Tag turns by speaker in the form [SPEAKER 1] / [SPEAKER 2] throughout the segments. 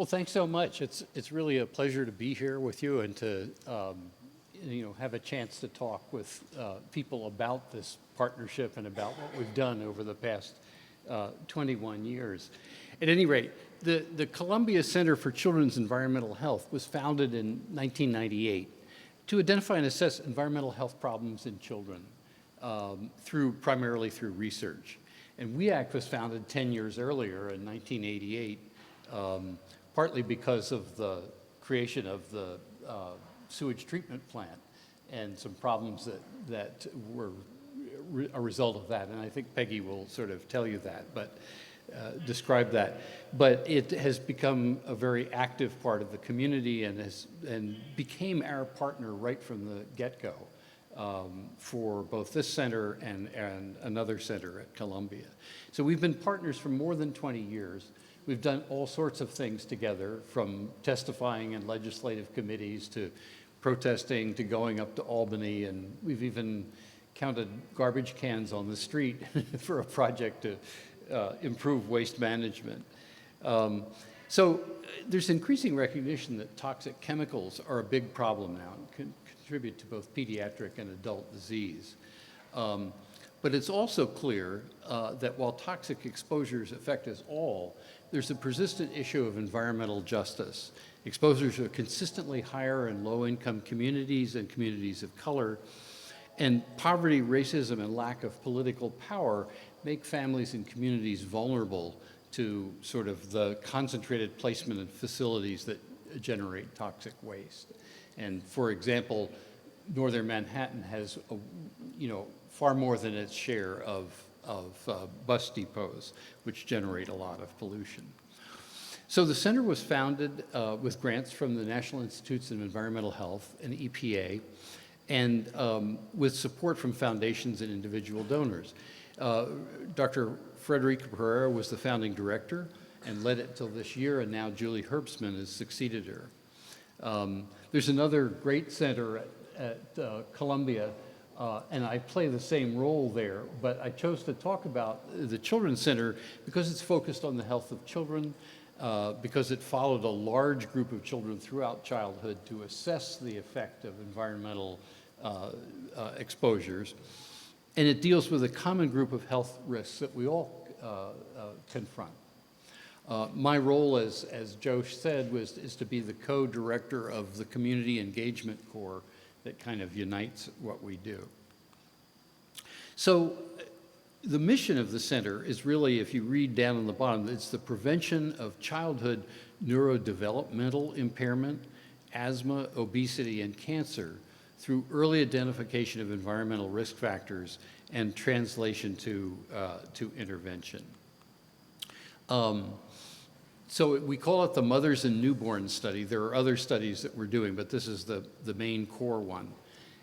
[SPEAKER 1] Well, thanks so much. It's really a pleasure to be here with you and to have a chance to talk with people about this partnership and about what we've done over the past 21 years. At any rate, the Columbia Center for Children's Environmental Health was founded in 1998 to identify and assess environmental health problems in children primarily through research. And WEAC was founded 10 years earlier in 1988, partly because of the creation of the sewage treatment plant and some problems that were a result of that. And I think Peggy will sort of tell you that, but describe that. But it has become a very active part of the community and became our partner right from the get-go for both this center and another center at Columbia. So we've been partners for more than 20 years. We've done all sorts of things together, from testifying in legislative committees to protesting to going up to Albany, and we've even counted garbage cans on the street for a project to improve waste management. So there's increasing recognition that toxic chemicals are a big problem now and can contribute to both pediatric and adult disease. But it's also clear that while toxic exposures affect us all, there's a persistent issue of environmental justice. Exposures are consistently higher in low-income communities and communities of color, and poverty, racism, and lack of political power make families and communities vulnerable to sort of the concentrated placement in facilities that generate toxic waste. And for example, Northern Manhattan has far more than its share of bus depots, which generate a lot of pollution. So the center was founded with grants from the National Institutes of Environmental Health and EPA, and with support from foundations and individual donors. Dr. Frederica Pereira was the founding director and led it till this year, and now Julie Herbstman has succeeded her. There's another great center at Columbia, and I play the same role there, but I chose to talk about the Children's Center because it's focused on the health of children, because it followed a large group of children throughout childhood to assess the effect of environmental exposures. And it deals with a common group of health risks that we all confront. My role, as Joe said, is to be the co-director of the Community Engagement Corps that kind of unites what we do. So the mission of the center is really, if you read down on the bottom, it's the prevention of childhood neurodevelopmental impairment, asthma, obesity, and cancer through early identification of environmental risk factors and translation to intervention. So we call it the Mothers and Newborns Study. There are other studies that we're doing, but this is the main core one.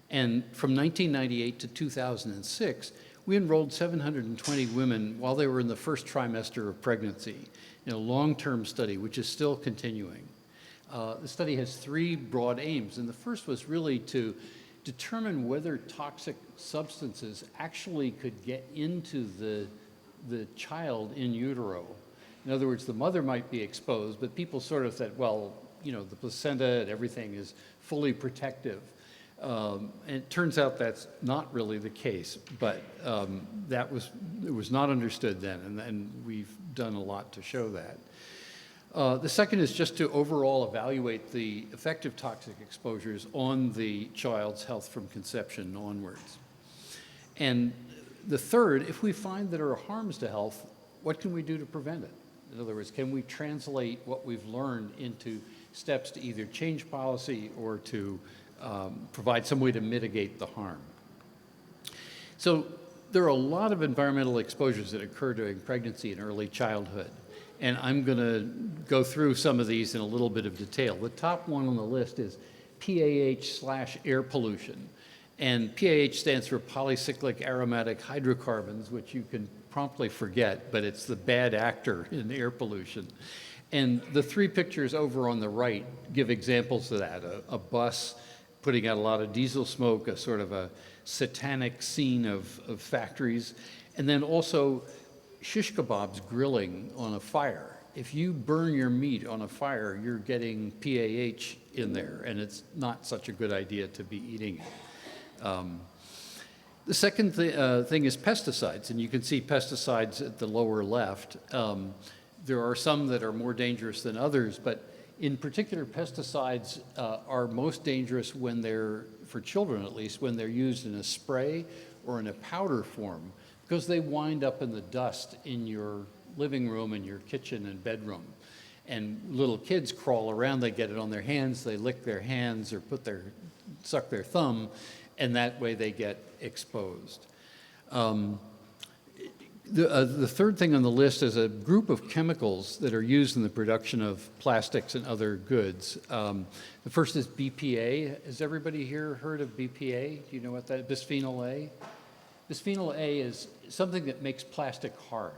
[SPEAKER 1] And from 1998 to 2006, we enrolled 720 women while they were in the first trimester of pregnancy in a long-term study, which is still continuing. The study has three broad aims, and the first was really to determine whether toxic substances actually could get into the child in utero. In other words, the mother might be exposed, but people sort of said, well, the placenta and everything is fully protective. And it turns out that's not really the case, but it was not understood then, and we've done a lot to show that. The second is just to overall evaluate the effect of toxic exposures on the child's health from conception onwards. And the third, if we find that there are harms to health, what can we do to prevent it? In other words, can we translate what we've learned into steps to either change policy or to provide some way to mitigate the harm? So there are a lot of environmental exposures that occur during pregnancy and early childhood. And I'm going to go through some of these in a little bit of detail. The top one on the list is PAH/air pollution. And PAH stands for polycyclic aromatic hydrocarbons, which you can promptly forget, but it's the bad actor in air pollution. And the three pictures over on the right give examples of that. A bus putting out a lot of diesel smoke, a sort of a satanic scene of factories, and then also shish kebabs grilling on a fire. if you burn your meat on a fire, you're getting PAH in there, and it's not such a good idea to be eating it. The second thing is pesticides, and you can see pesticides at the lower left. There are some that are more dangerous than others, but in particular, pesticides are most dangerous when they're, for children at least, when they're used in a spray or in a powder form, because they wind up in the dust in your living room and your kitchen and bedroom. And little kids crawl around, they get it on their hands, they lick their hands or suck their thumb, and that way they get exposed. The third thing on the list is a group of chemicals that are used in the production of plastics and other goods. The first is BPA. Has everybody here heard of BPA? Do you know what that is? Bisphenol A? Bisphenol A is something that makes plastic hard,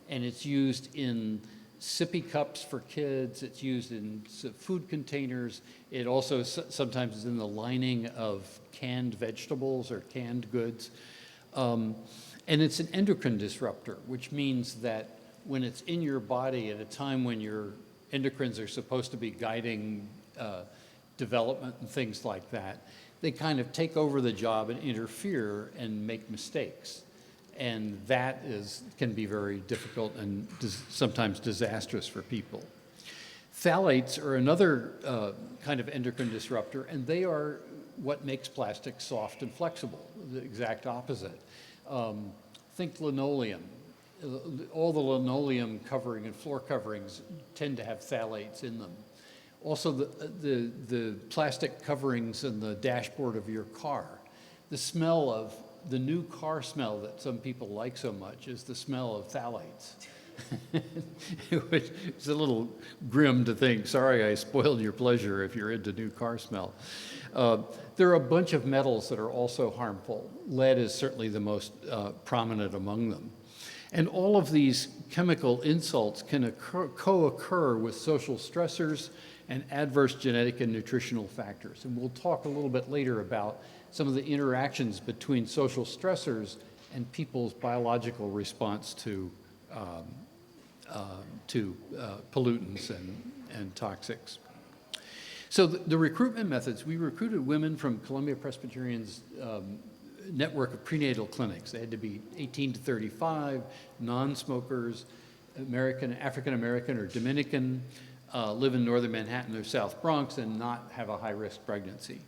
[SPEAKER 1] and it's used in sippy cups for kids. It's used in food containers. It also sometimes is in the lining of canned vegetables or canned goods. And it's an endocrine disruptor, which means that when it's in your body at a time when your endocrines are supposed to be guiding development and things like that, they kind of take over the job and interfere and make mistakes. And that can be very difficult and sometimes disastrous for people. Phthalates are another kind of endocrine disruptor, and they are what makes plastic soft and flexible, the exact opposite. Think linoleum. All the linoleum covering and floor coverings tend to have phthalates in them. Also, the plastic coverings in the dashboard of your car. The smell of the new car smell that some people like so much is the smell of phthalates. It's a little grim to think, sorry, I spoiled your pleasure if you're into new car smell. There are a bunch of metals that are also harmful. Lead is certainly the most prominent among them. And all of these chemical insults can co-occur with social stressors and adverse genetic and nutritional factors. And we'll talk a little bit later about some of the interactions between social stressors and people's biological response to pollutants and toxics. So the recruitment methods, we recruited women from Columbia Presbyterian's network of prenatal clinics. They had to be 18 to 35, non-smokers, African-American or Dominican, live in northern Manhattan or South Bronx, and not have a high-risk pregnancy.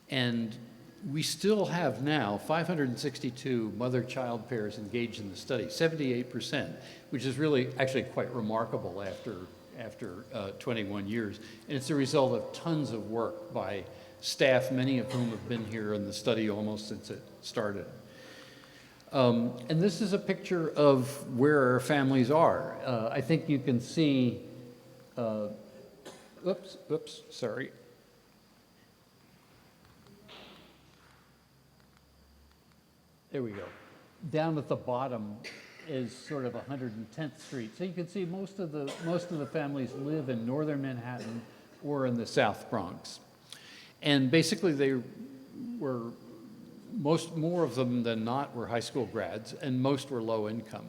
[SPEAKER 1] And we still have now 562 mother-child pairs engaged in the study, 78%, which is really actually quite remarkable after 21 years. And it's a result of tons of work by staff, many of whom have been here in the study almost since it started. And this is a picture of where our families are. I think you can see, sorry. There we go. Down at the bottom is sort of 110th Street. So you can see most of the families live in northern Manhattan or in the South Bronx. And basically they were, more of them than not were high school grads, and most were low income.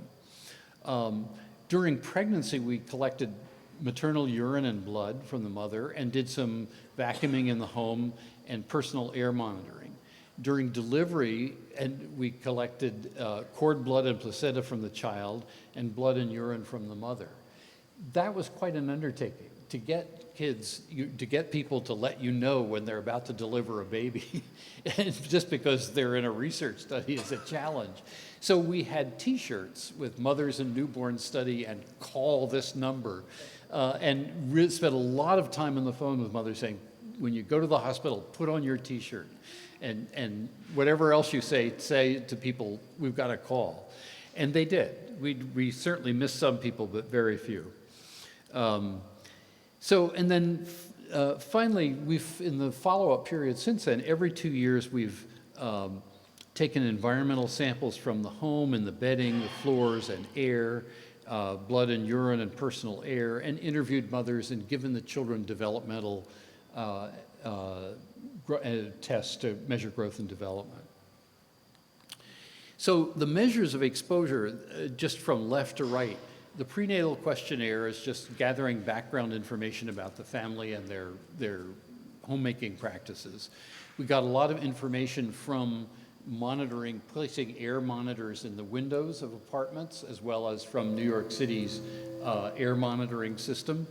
[SPEAKER 1] During pregnancy, we collected maternal urine and blood from the mother and did some vacuuming in the home and personal air monitoring. During delivery, and we collected cord blood and placenta from the child and blood and urine from the mother. That was quite an undertaking to get kids, to get people to let you know when they're about to deliver a baby. And just because they're in a research study is a challenge. So we had T-shirts with Mothers and Newborn Study and call this number, and spent a lot of time on the phone with mothers saying, when you go to the hospital, put on your T-shirt. And whatever else you say to people, we've got a call. And they did. We certainly missed some people, but very few. And then finally, in the follow-up period since then, every 2 years we've taken environmental samples from the home and the bedding, the floors and air, blood and urine and personal air, and interviewed mothers and given the children developmental tests to measure growth and development. So the measures of exposure, just from left to right, The prenatal questionnaire is just gathering background information about the family and their homemaking practices. We got a lot of information from monitoring, placing air monitors in the windows of apartments, as well as from New York City's air monitoring system.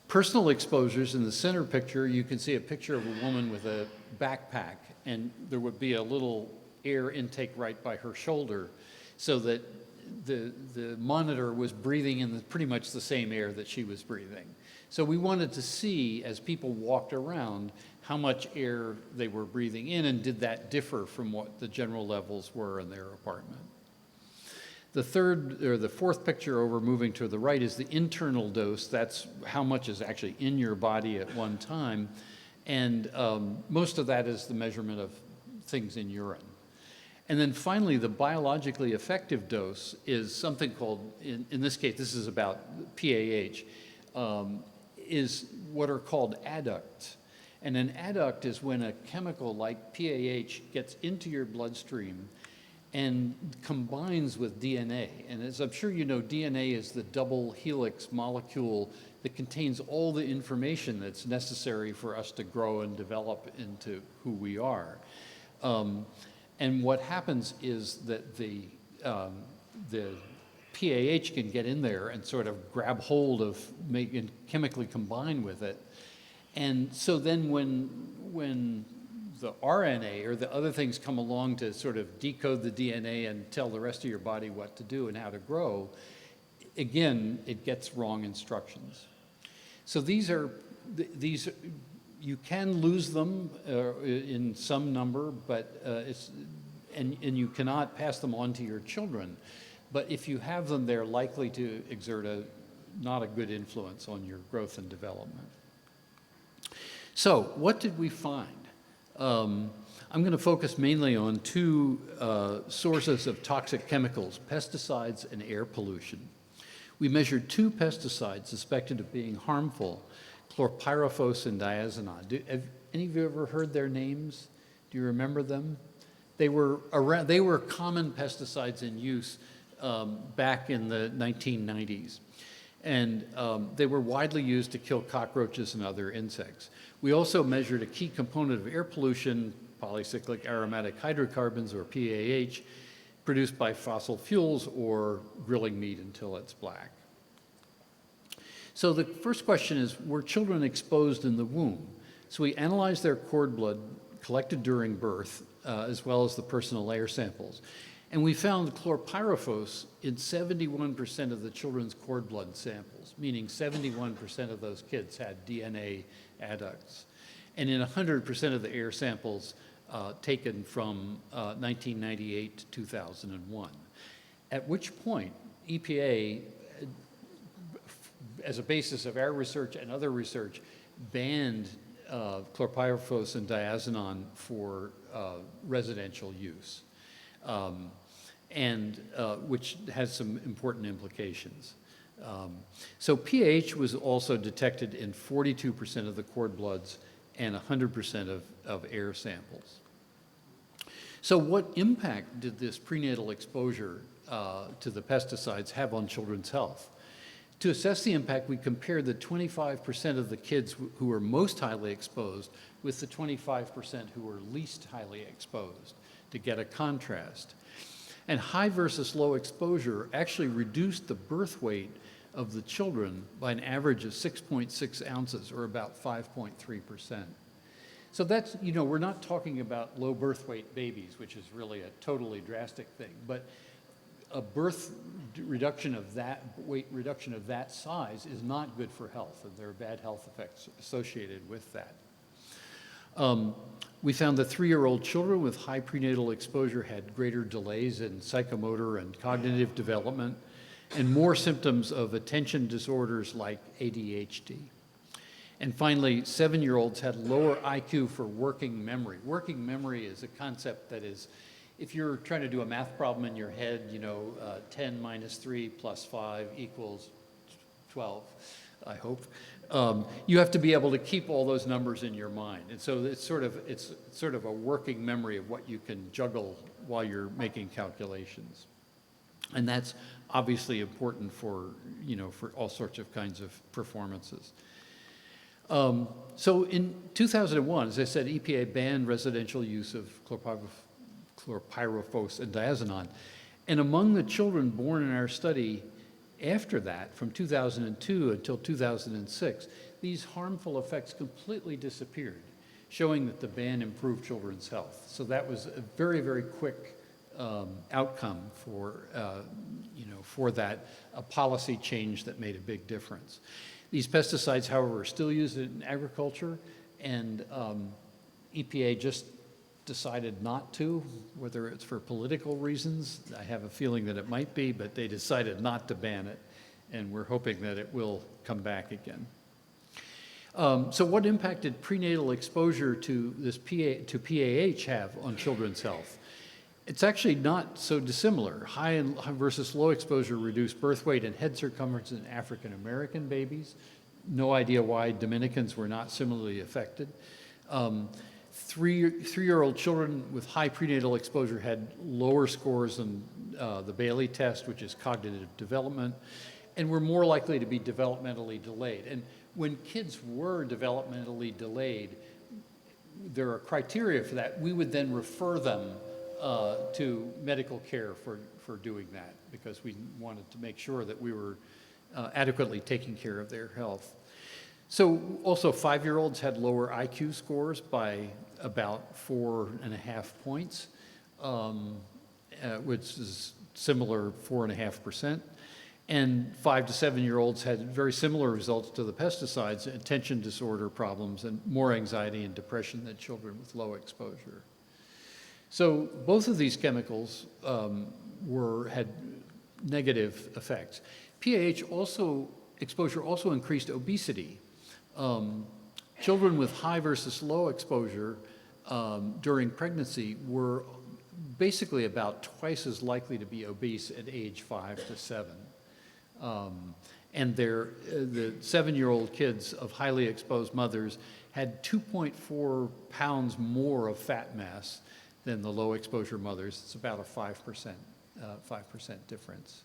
[SPEAKER 1] Personal exposures in the center picture, you can see a picture of a woman with a backpack, and there would be a little air intake right by her shoulder, so that the monitor was breathing in pretty much the same air that she was breathing. So we wanted to see, as people walked around, how much air they were breathing in, and did that differ from what the general levels were in their apartment. The fourth picture over, moving to the right, is the internal dose. That's how much is actually in your body at one time. And most of that is the measurement of things in urine. And then finally, the biologically effective dose is something called, in this case, this is about PAH, is what are called adducts. And an adduct is when a chemical like PAH gets into your bloodstream and combines with DNA. And as I'm sure you know, DNA is the double helix molecule that contains all the information that's necessary for us to grow and develop into who we are. And what happens is that the PAH can get in there and sort of grab hold of, and chemically combine with it. And so then when the RNA or the other things come along to sort of decode the DNA and tell the rest of your body what to do and how to grow, again, it gets wrong instructions. So these, you can lose them in some number, but and you cannot pass them on to your children. But if you have them, they're likely to exert not a good influence on your growth and development. So what did we find? I'm going to focus mainly on two sources of toxic chemicals, pesticides and air pollution. We measured two pesticides suspected of being harmful, chlorpyrifos and diazinon. Have any of you ever heard their names? Do you remember them? They were common pesticides in use back in the 1990s. And they were widely used to kill cockroaches and other insects. We also measured a key component of air pollution, polycyclic aromatic hydrocarbons, or PAH, produced by fossil fuels or grilling meat until it's black. So the first question is, were children exposed in the womb? So we analyzed their cord blood collected during birth, as well as the personal air samples. And we found chlorpyrifos in 71% of the children's cord blood samples, meaning 71% of those kids had DNA adducts. And in 100% of the air samples taken from 1998 to 2001. At which point, EPA, as a basis of our research and other research, banned chlorpyrifos and diazinon for residential use. Which has some important implications. So pH was also detected in 42% of the cord bloods and 100% of air samples. So what impact did this prenatal exposure to the pesticides have on children's health? To assess the impact, we compared the 25% of the kids who were most highly exposed with the 25% who were least highly exposed to get a contrast. And high versus low exposure actually reduced the birth weight of the children by an average of 6.6 ounces, or about 5.3%. So that's, we're not talking about low birth weight babies, which is really a totally drastic thing, but a birth reduction of that, weight reduction of that size is not good for health, and there are bad health effects associated with that. We found that 3-year-old children with high prenatal exposure had greater delays in psychomotor and cognitive development, and more symptoms of attention disorders like ADHD. And finally, 7-year-olds had lower IQ for working memory. Working memory is a concept that is, if you're trying to do a math problem in your head, 10 minus 3 plus 5 equals 12, I hope. You have to be able to keep all those numbers in your mind. And so it's sort of a working memory of what you can juggle while you're making calculations. And that's obviously important for, for all sorts of kinds of performances. So in 2001, as I said, EPA banned residential use of chlorpyrifos and diazinon. And among the children born in our study after that, from 2002 until 2006, these harmful effects completely disappeared, showing that the ban improved children's health. So that was a very, very quick outcome for, for that, a policy change that made a big difference. These pesticides, however, are still used in agriculture, and EPA just decided not to, whether it's for political reasons. I have a feeling that it might be, but they decided not to ban it, and we're hoping that it will come back again. So what impact did prenatal exposure to this PAH have on children's health? It's actually not so dissimilar. High versus low exposure reduced birth weight and head circumference in African American babies. No idea why Dominicans were not similarly affected. Three-year-old children with high prenatal exposure had lower scores than the Bailey test, which is cognitive development, and were more likely to be developmentally delayed. And when kids were developmentally delayed, there are criteria for that. We would then refer them to medical care for doing that, because we wanted to make sure that we were adequately taking care of their health. So also 5-year-olds had lower IQ scores by about 4.5 points, which is similar 4.5%. And 5 to 7-year-olds had very similar results to the pesticides, attention disorder problems, and more anxiety and depression than children with low exposure. So both of these chemicals had negative effects. Exposure also increased obesity. Children with high versus low exposure during pregnancy were basically about twice as likely to be obese at age 5 to 7. And the 7-year-old kids of highly exposed mothers had 2.4 pounds more of fat mass than the low exposure mothers. It's about a 5% difference.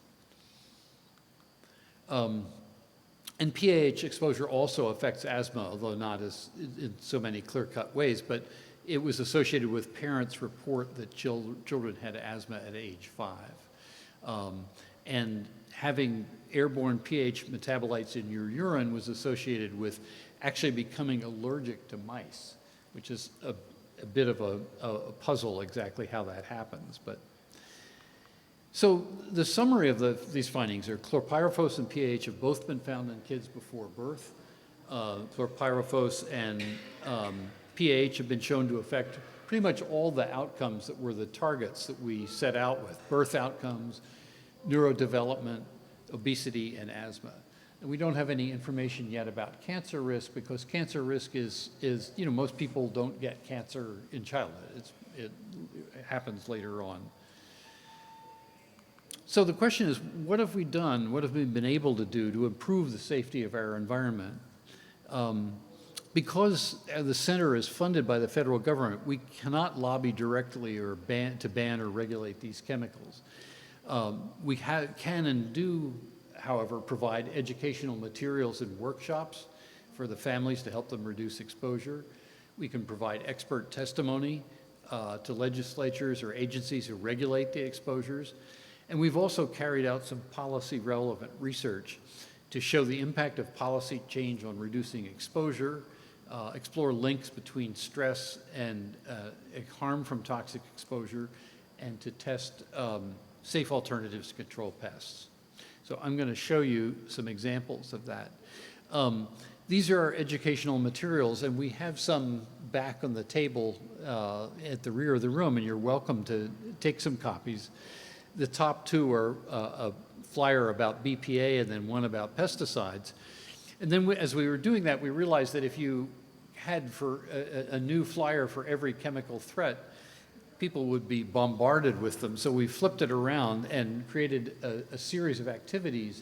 [SPEAKER 1] And PAH exposure also affects asthma, although not as in so many clear-cut ways, but it was associated with parents' report that children had asthma at age 5. And having airborne pH metabolites in your urine was associated with actually becoming allergic to mice, which is a bit of a puzzle exactly how that happens. But so the summary of these findings are chlorpyrifos and PAH have both been found in kids before birth. Chlorpyrifos and PAH have been shown to affect pretty much all the outcomes that were the targets that we set out with: birth outcomes, neurodevelopment, obesity, and asthma. And we don't have any information yet about cancer risk, because cancer risk is most people don't get cancer in childhood. It happens later on. So the question is, what have we done, what have we been able to do to improve the safety of our environment? Because the center is funded by the federal government, we cannot lobby directly or to ban or regulate these chemicals. We can and do, however, provide educational materials and workshops for the families to help them reduce exposure. We can provide expert testimony to legislatures or agencies who regulate the exposures. And we've also carried out some policy-relevant research to show the impact of policy change on reducing exposure, explore links between stress and harm from toxic exposure, and to test safe alternatives to control pests. So I'm going to show you some examples of that. These are our educational materials, and we have some back on the table at the rear of the room, and you're welcome to take some copies. The top two are a flyer about BPA and then one about pesticides. And then as we were doing that, we realized that if you had a new flyer for every chemical threat, people would be bombarded with them. So we flipped it around and created a series of activities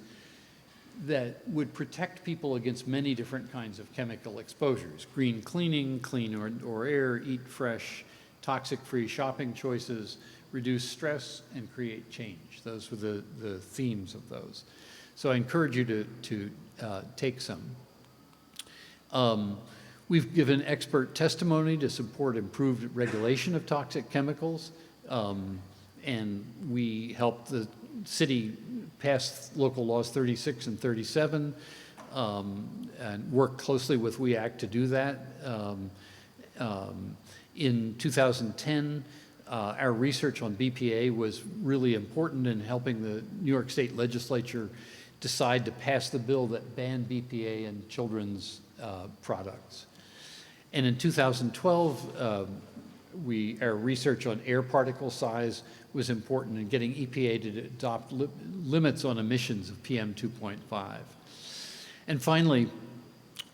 [SPEAKER 1] that would protect people against many different kinds of chemical exposures: green cleaning, clean or air, eat fresh, toxic-free shopping choices, reduce stress, and create change. Those were the themes of those. So I encourage you to take some. We've given expert testimony to support improved regulation of toxic chemicals, and we helped the city pass local laws 36 and 37, and work closely with We Act to do that. In 2010, our research on BPA was really important in helping the New York State Legislature decide to pass the bill that banned BPA in children's products. And in 2012, our research on air particle size was important in getting EPA to adopt limits on emissions of PM 2.5. And finally,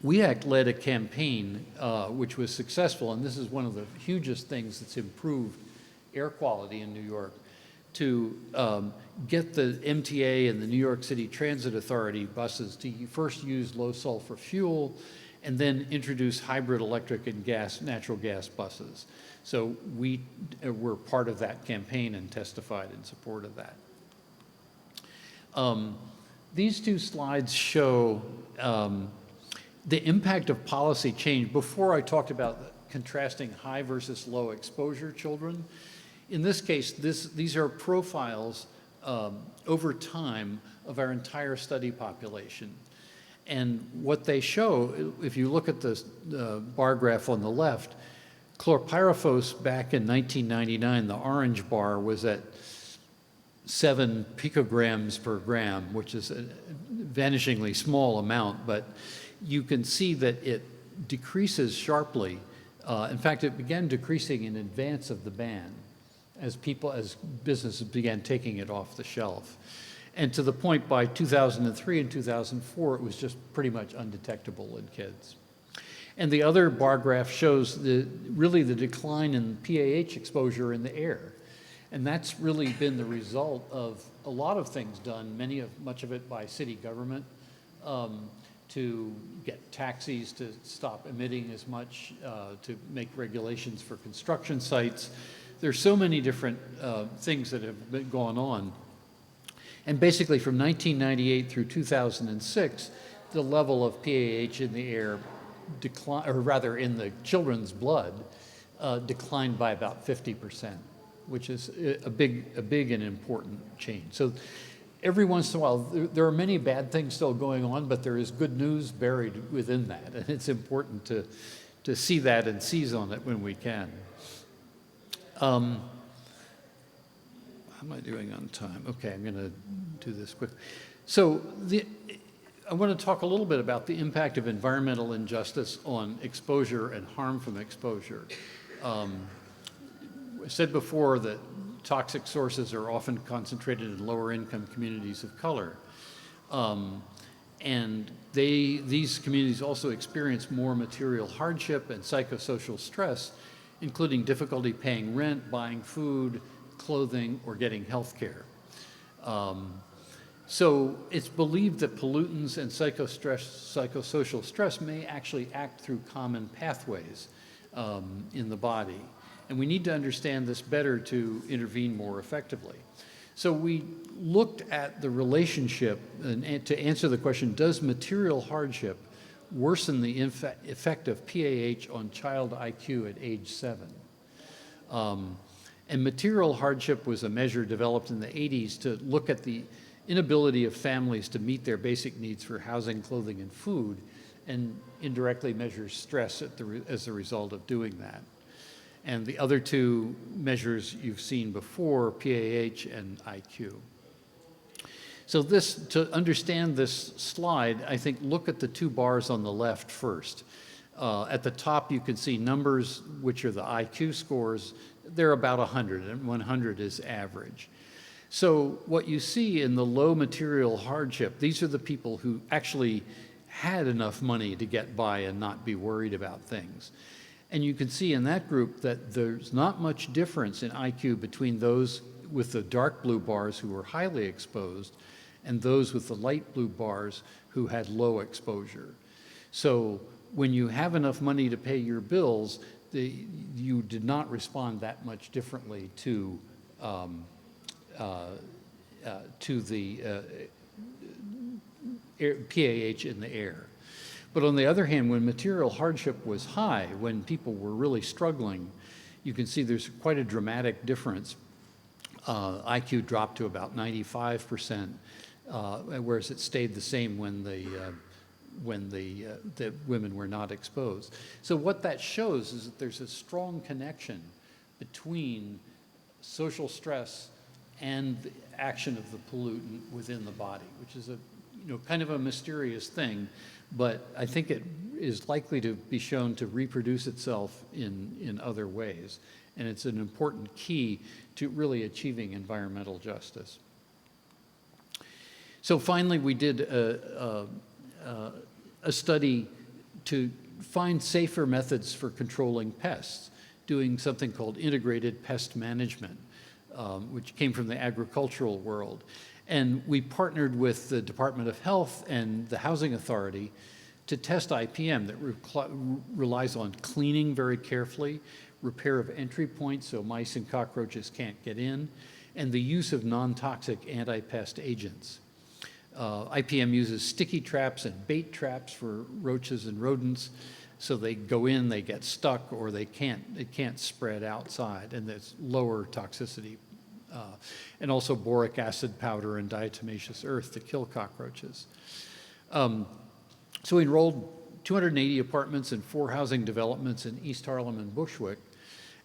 [SPEAKER 1] We Act led a campaign which was successful, and this is one of the hugest things that's improved air quality in New York, to get the MTA and the New York City Transit Authority buses to first use low sulfur fuel and then introduce hybrid electric and natural gas buses. So we were part of that campaign and testified in support of that. These two slides show the impact of policy change. Before I talked about contrasting high versus low exposure children. In this case, these are profiles over time of our entire study population. And what they show, if you look at the bar graph on the left, chlorpyrifos back in 1999, the orange bar was at 7 picograms per gram, which is a vanishingly small amount, but you can see that it decreases sharply. In fact, it began decreasing in advance of the ban as businesses began taking it off the shelf. And to the point by 2003 and 2004, it was just pretty much undetectable in kids. And the other bar graph shows really the decline in PAH exposure in the air. And that's really been the result of a lot of things done, much of it by city government, to get taxis to stop emitting as much, to make regulations for construction sites. There's so many different things that have been going on. And basically from 1998 through 2006, the level of PAH in the air declined, or rather in the children's blood, declined by about 50%, which is a big and important change. So every once in a while, there are many bad things still going on, but there is good news buried within that. And it's important to see that and seize on it when we can. How am I doing on time? Okay, I'm going to do this quick. So I want to talk a little bit about the impact of environmental injustice on exposure and harm from exposure. I said before that toxic sources are often concentrated in lower income communities of color. And these communities also experience more material hardship and psychosocial stress, including difficulty paying rent, buying food, clothing, or getting health care. So it's believed that pollutants and psychosocial stress may actually act through common pathways in the body. And we need to understand this better to intervene more effectively. So we looked at the relationship and to answer the question, does material hardship worsen the effect of PAH on child IQ at age 7? And material hardship was a measure developed in the 80s to look at the inability of families to meet their basic needs for housing, clothing, and food, and indirectly measures stress as a result of doing that. And the other two measures you've seen before, PAH and IQ. So to understand this slide, I think look at the two bars on the left first. At the top, you can see numbers, which are the IQ scores. They're about 100, and 100 is average. So what you see in the low material hardship, these are the people who actually had enough money to get by and not be worried about things. And you can see in that group that there's not much difference in IQ between those with the dark blue bars who were highly exposed and those with the light blue bars who had low exposure. So when you have enough money to pay your bills, you did not respond that much differently to to the PAH in the air. But on the other hand, when material hardship was high, when people were really struggling, you can see there's quite a dramatic difference. IQ dropped to about 95%, whereas it stayed the same when the women were not exposed. So what that shows is that there's a strong connection between social stress and the action of the pollutant within the body, which is kind of a mysterious thing, but I think it is likely to be shown to reproduce itself in other ways. And it's an important key to really achieving environmental justice. So finally, we did a study to find safer methods for controlling pests, doing something called integrated pest management, which came from the agricultural world. And we partnered with the Department of Health and the Housing Authority to test IPM that relies on cleaning very carefully, repair of entry points so mice and cockroaches can't get in, and the use of non-toxic anti-pest agents. IPM uses sticky traps and bait traps for roaches and rodents, so they go in, they get stuck, or it can't spread outside, and there's lower toxicity. And also boric acid powder and diatomaceous earth to kill cockroaches. So we enrolled 280 apartments in 4 housing developments in East Harlem and Bushwick.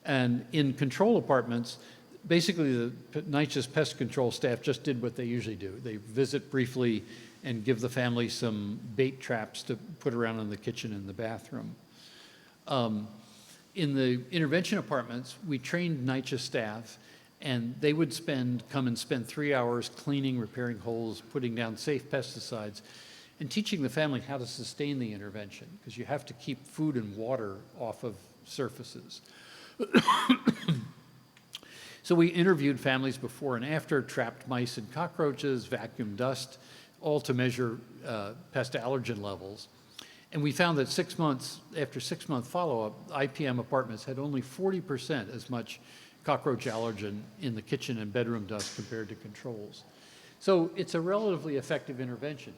[SPEAKER 1] And in control apartments, basically the NYCHA's pest control staff just did what they usually do. They visit briefly and give the family some bait traps to put around in the kitchen and the bathroom. In the intervention apartments, we trained NYCHA staff, and they would come and spend 3 hours cleaning, repairing holes, putting down safe pesticides, and teaching the family how to sustain the intervention, because you have to keep food and water off of surfaces. So we interviewed families before and after, trapped mice and cockroaches, vacuumed dust, all to measure pest allergen levels. And we found that after 6-month follow-up, IPM apartments had only 40% as much cockroach allergen in the kitchen and bedroom dust compared to controls. So it's a relatively effective intervention.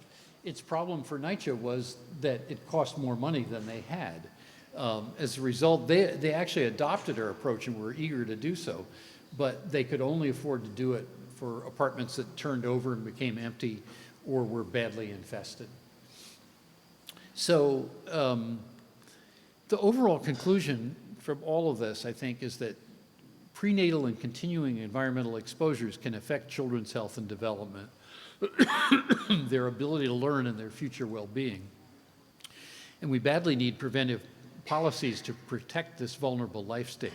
[SPEAKER 1] Its problem for NYCHA was that it cost more money than they had. As a result, they actually adopted our approach and were eager to do so, but they could only afford to do it for apartments that turned over and became empty or were badly infested. So the overall conclusion from all of this, I think, is that prenatal and continuing environmental exposures can affect children's health and development, their ability to learn, and their future well-being. And we badly need preventive policies to protect this vulnerable life stage.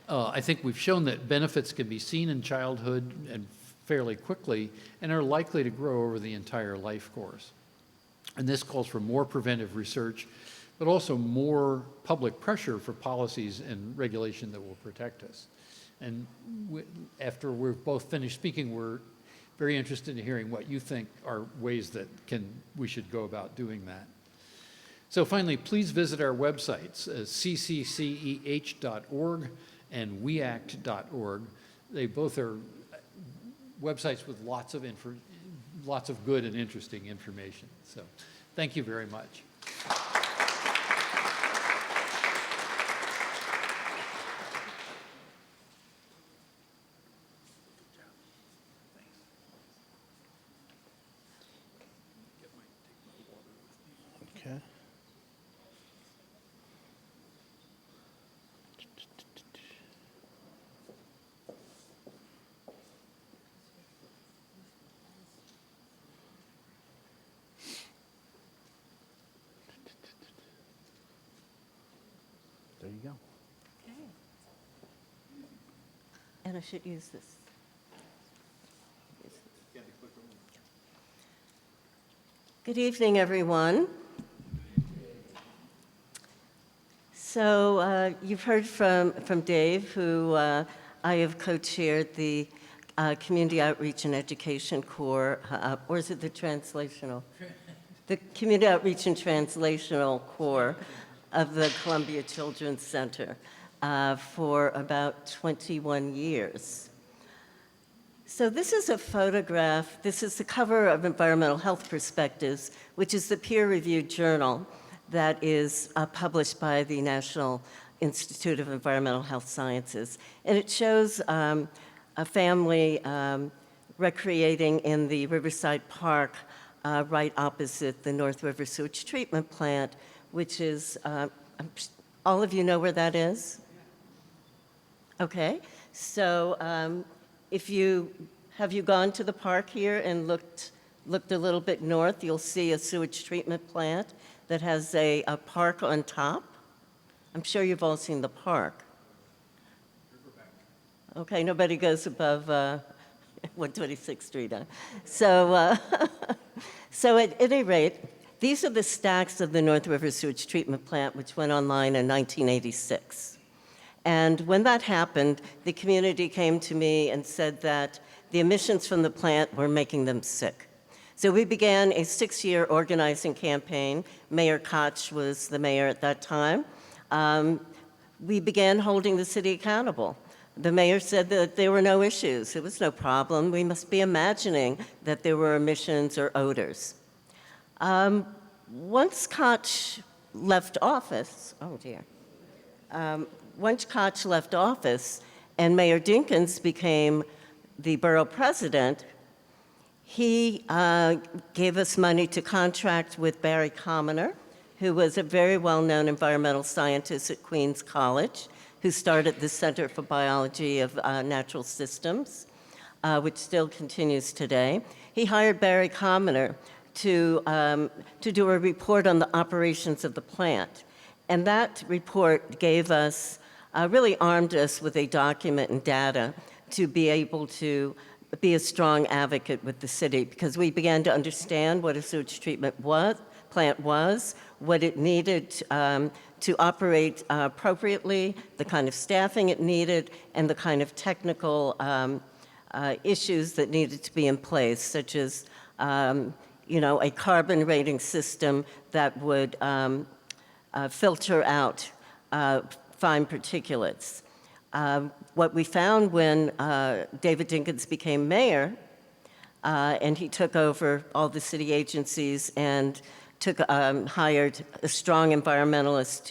[SPEAKER 1] I think we've shown that benefits can be seen in childhood and fairly quickly and are likely to grow over the entire life course. And this calls for more preventive research, but also more public pressure for policies and regulation that will protect us. And after we're both finished speaking, we're very interested in hearing what you think are ways that we should go about doing that. So finally, please visit our websites, ccceh.org and weact.org. They both are websites with lots of good and interesting information. So thank you very much.
[SPEAKER 2] Okay. There you go.
[SPEAKER 3] Okay. And I should use this. Good evening, everyone. So you've heard from Dave, who I have co-chaired the Community Outreach and Education Core, or is it the translational? The Community Outreach and Translational Core of the Columbia Children's Center. for about 21 years. So this is a photograph. This is the cover of Environmental Health Perspectives, which is the peer-reviewed journal that is published by the National Institute of Environmental Health Sciences. And it shows a family recreating in the Riverside Park right opposite the North River Sewage Treatment Plant, which is, all of you know where that is? Okay, so have you gone to the park here and looked a little bit north? You'll see a sewage treatment plant that has a park on top. I'm sure you've all seen the park. Okay, nobody goes above 126th Street. Huh? So, so at any rate, these are the stacks of the North River Sewage Treatment Plant, which went online in 1986. And when that happened, the community came to me and said that the emissions from the plant were making them sick. So we began a 6-year organizing campaign. Mayor Koch was the mayor at that time. We began holding the city accountable. The mayor said that there were no issues. It was no problem. We must be imagining that there were emissions or odors. Once Koch left office, oh dear. Once Koch left office and Mayor Dinkins became the borough president, he gave us money to contract with Barry Commoner, who was a very well-known environmental scientist at Queens College, who started the Center for Biology of Natural Systems, which still continues today. He hired Barry Commoner to do a report on the operations of the plant. And that report gave us, really armed us with a document and data to be able to be a strong advocate with the city, because we began to understand what a sewage treatment plant was, what it needed to operate appropriately, the kind of staffing it needed, and the kind of technical issues that needed to be in place, such as a carbon rating system that would filter out fine particulates. What we found when David Dinkins became mayor, and he took over all the city agencies and hired a strong environmentalist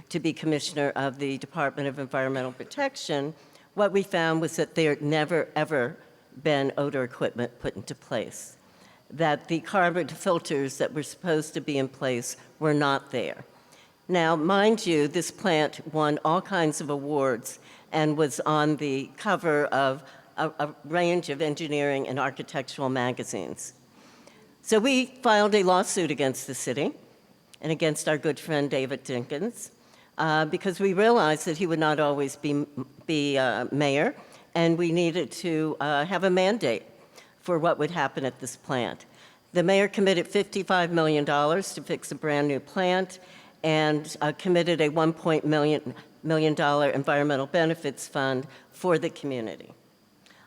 [SPEAKER 3] to be commissioner of the Department of Environmental Protection, what we found was that there had never, ever been odor equipment put into place, that the carbon filters that were supposed to be in place were not there. Now, mind you, this plant won all kinds of awards and was on the cover of a range of engineering and architectural magazines. So we filed a lawsuit against the city and against our good friend David Dinkins because we realized that he would not always be mayor, and we needed to have a mandate for what would happen at this plant. The mayor committed $55 million to fix a brand new plant and committed a $1 million environmental benefits fund for the community.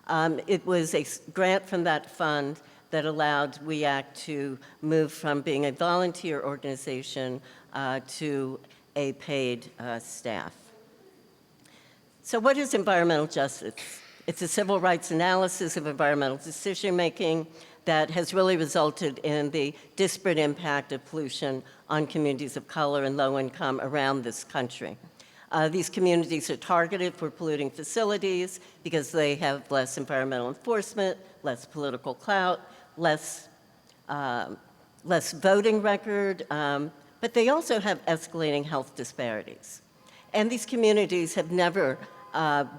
[SPEAKER 3] It was a grant from that fund that allowed WEAC to move from being a volunteer organization to a paid staff. So what is environmental justice? It's a civil rights analysis of environmental decision-making that has really resulted in the disparate impact of pollution on communities of color and low income around this country. These communities are targeted for polluting facilities because they have less environmental enforcement, less political clout, less voting record, but they also have escalating health disparities. And these communities have never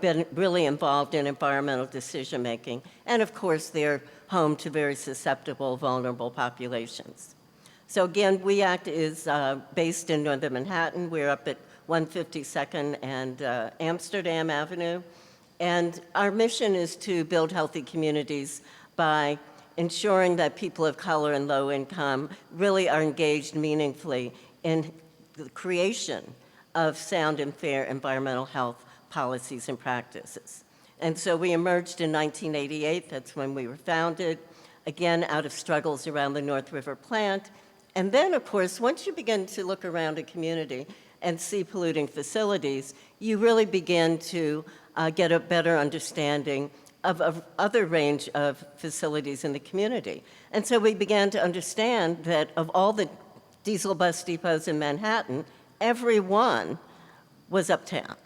[SPEAKER 3] been really involved in environmental decision-making, and of course they're home to very susceptible, vulnerable populations. So again, WEACT is based in Northern Manhattan. We're up at 152nd and Amsterdam Avenue. And our mission is to build healthy communities by ensuring that people of color and low income really are engaged meaningfully in the creation of sound and fair environmental health policies and practices. And so we emerged in 1988, that's when we were founded, again out of struggles around the North River plant. And then, of course, once you begin to look around a community and see polluting facilities, you really begin to get a better understanding of other range of facilities in the community. And so we began to understand that of all the diesel bus depots in Manhattan, every one was uptown,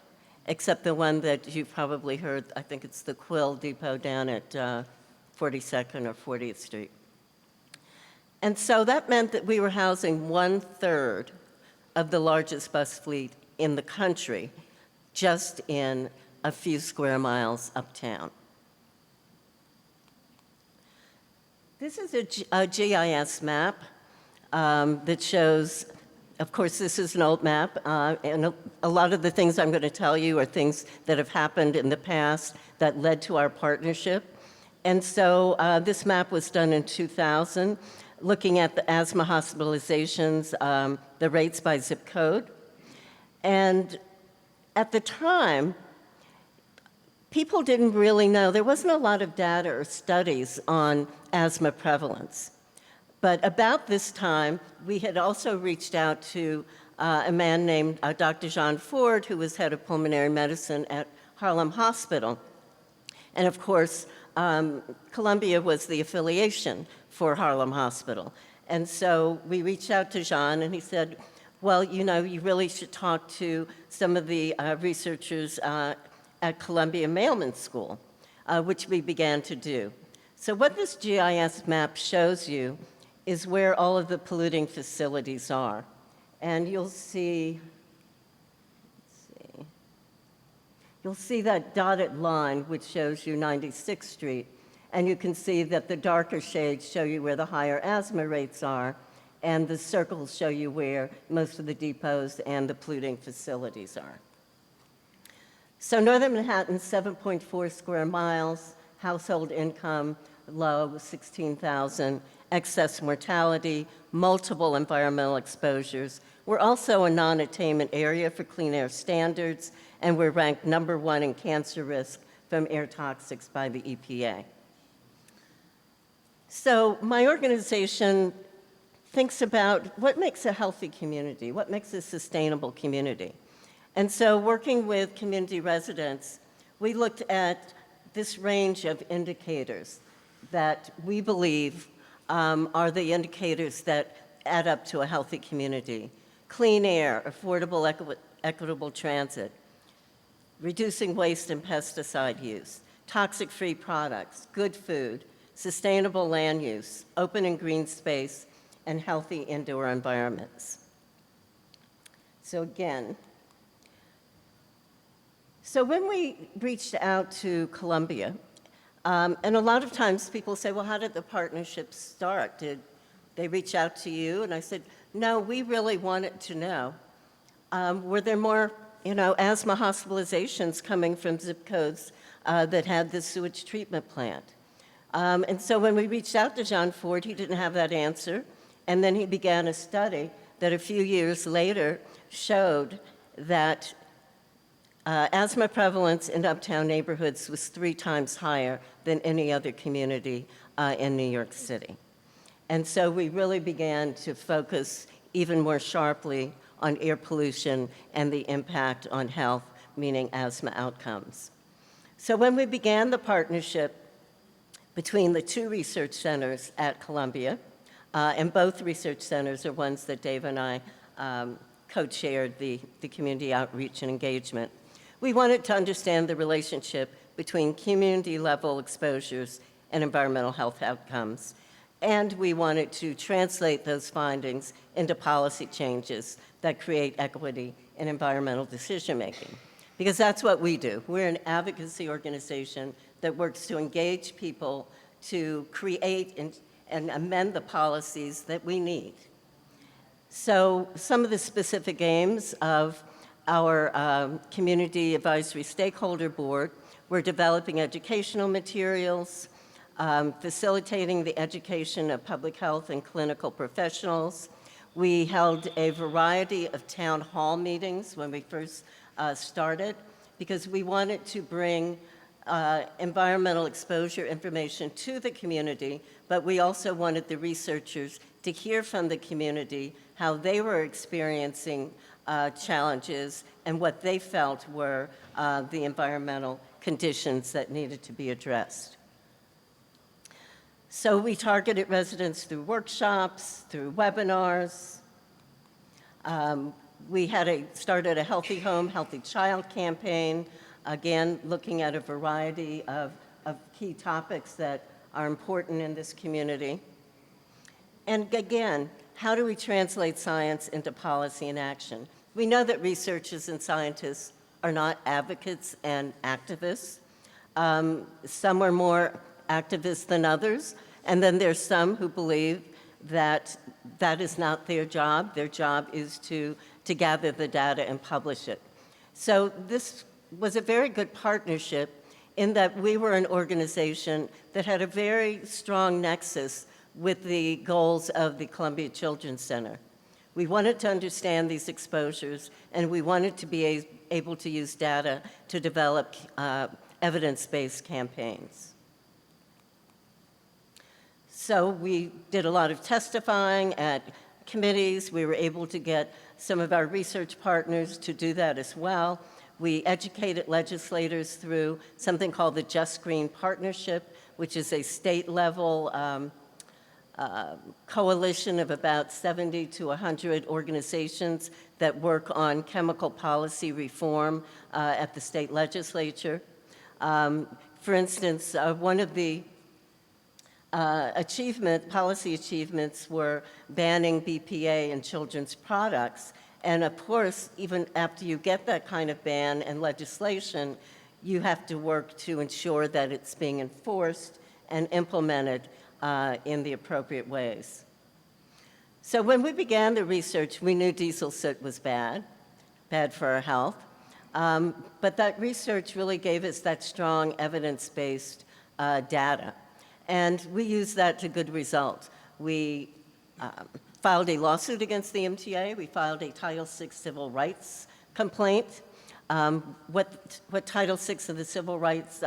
[SPEAKER 3] except the one that you've probably heard. I think it's the Quill Depot down at 42nd or 40th Street. And so that meant that we were housing 1/3 of the largest bus fleet in the country, just in a few square miles uptown. This is a GIS map that shows, of course, this is an old map, and a lot of the things I'm going to tell you are things that have happened in the past that led to our partnership. And so this map was done in 2000, looking at the asthma hospitalizations, the rates by zip code. And at the time, people didn't really know. There wasn't a lot of data or studies on asthma prevalence. But about this time, we had also reached out to a man named Dr. John Ford, who was head of pulmonary medicine at Harlem Hospital. And of course, Columbia was the affiliation for Harlem Hospital. And so we reached out to John, and he said, well, you know, you really should talk to some of the researchers at Columbia Mailman School, which we began to do. So what this GIS map shows you is where all of the polluting facilities are. And you'll see, you'll see that dotted line, which shows you 96th Street. And you can see that the darker shades show you where the higher asthma rates are, and the circles show you where most of the depots and the polluting facilities are. So Northern Manhattan, 7.4 square miles, household income low, 16,000, excess mortality, multiple environmental exposures. We're also a non-attainment area for clean air standards, and we're ranked #1 in cancer risk from air toxics by the EPA. So my organization thinks about what makes a healthy community, what makes a sustainable community. And so working with community residents, we looked at this range of indicators that we believe are the indicators that add up to a healthy community. Clean air, affordable, equitable transit, reducing waste and pesticide use, toxic-free products, good food, sustainable land use, open and green space, and healthy indoor environments. So again, so when we reached out to Columbia, and a lot of times people say, well, how did the partnership start? Did they reach out to you? And I said, no, we really wanted to know, were there more, asthma hospitalizations coming from zip codes that had the sewage treatment plant? And so when we reached out to John Ford, he didn't have that answer. And then he began a study that a few years later showed that asthma prevalence in uptown neighborhoods was 3 times higher than any other community in New York City. And so we really began to focus even more sharply on air pollution and the impact on health, meaning asthma outcomes. So when we began the partnership between the 2 research centers at Columbia, and both research centers are ones that Dave and I co-chaired the community outreach and engagement. We wanted to understand the relationship between community-level exposures and environmental health outcomes. And we wanted to translate those findings into policy changes that create equity in environmental decision-making. Because that's what we do. We're an advocacy organization that works to engage people to create and amend the policies that we need. So some of the specific aims of our Community Advisory Stakeholder Board, we're developing educational materials, facilitating the education of public health and clinical professionals. We held a variety of town hall meetings when we first started because we wanted to bring environmental exposure information to the community, but we also wanted the researchers to hear from the community how they were experiencing challenges and what they felt were the environmental conditions that needed to be addressed. So we targeted residents through workshops, through webinars. We started a Healthy Home, Healthy Child campaign, again, looking at a variety of key topics that are important in this community. And again, how do we translate science into policy and action? We know that researchers and scientists are not advocates and activists. Some are more activists than others, and then there's some who believe that that is not their job. Their job is to gather the data and publish it. So this was a very good partnership in that we were an organization that had a very strong nexus with the goals of the Columbia Children's Center. We wanted to understand these exposures, and we wanted to be able to use data to develop evidence-based campaigns. So we did a lot of testifying at committees. We were able to get some of our research partners to do that as well. We educated legislators through something called the Just Green Partnership, which is a state-level coalition of about 70 to 100 organizations that work on chemical policy reform at the state legislature. For instance, one of the policy achievements were banning BPA in children's products. And of course, even after you get that kind of ban and legislation, you have to work to ensure that it's being enforced and implemented in the appropriate ways. So when we began the research, we knew diesel soot was bad for our health. But that research really gave us that strong evidence-based data. And we used that to good result. We filed a lawsuit against the MTA. We filed a Title VI civil rights complaint. What Title VI of the Civil Rights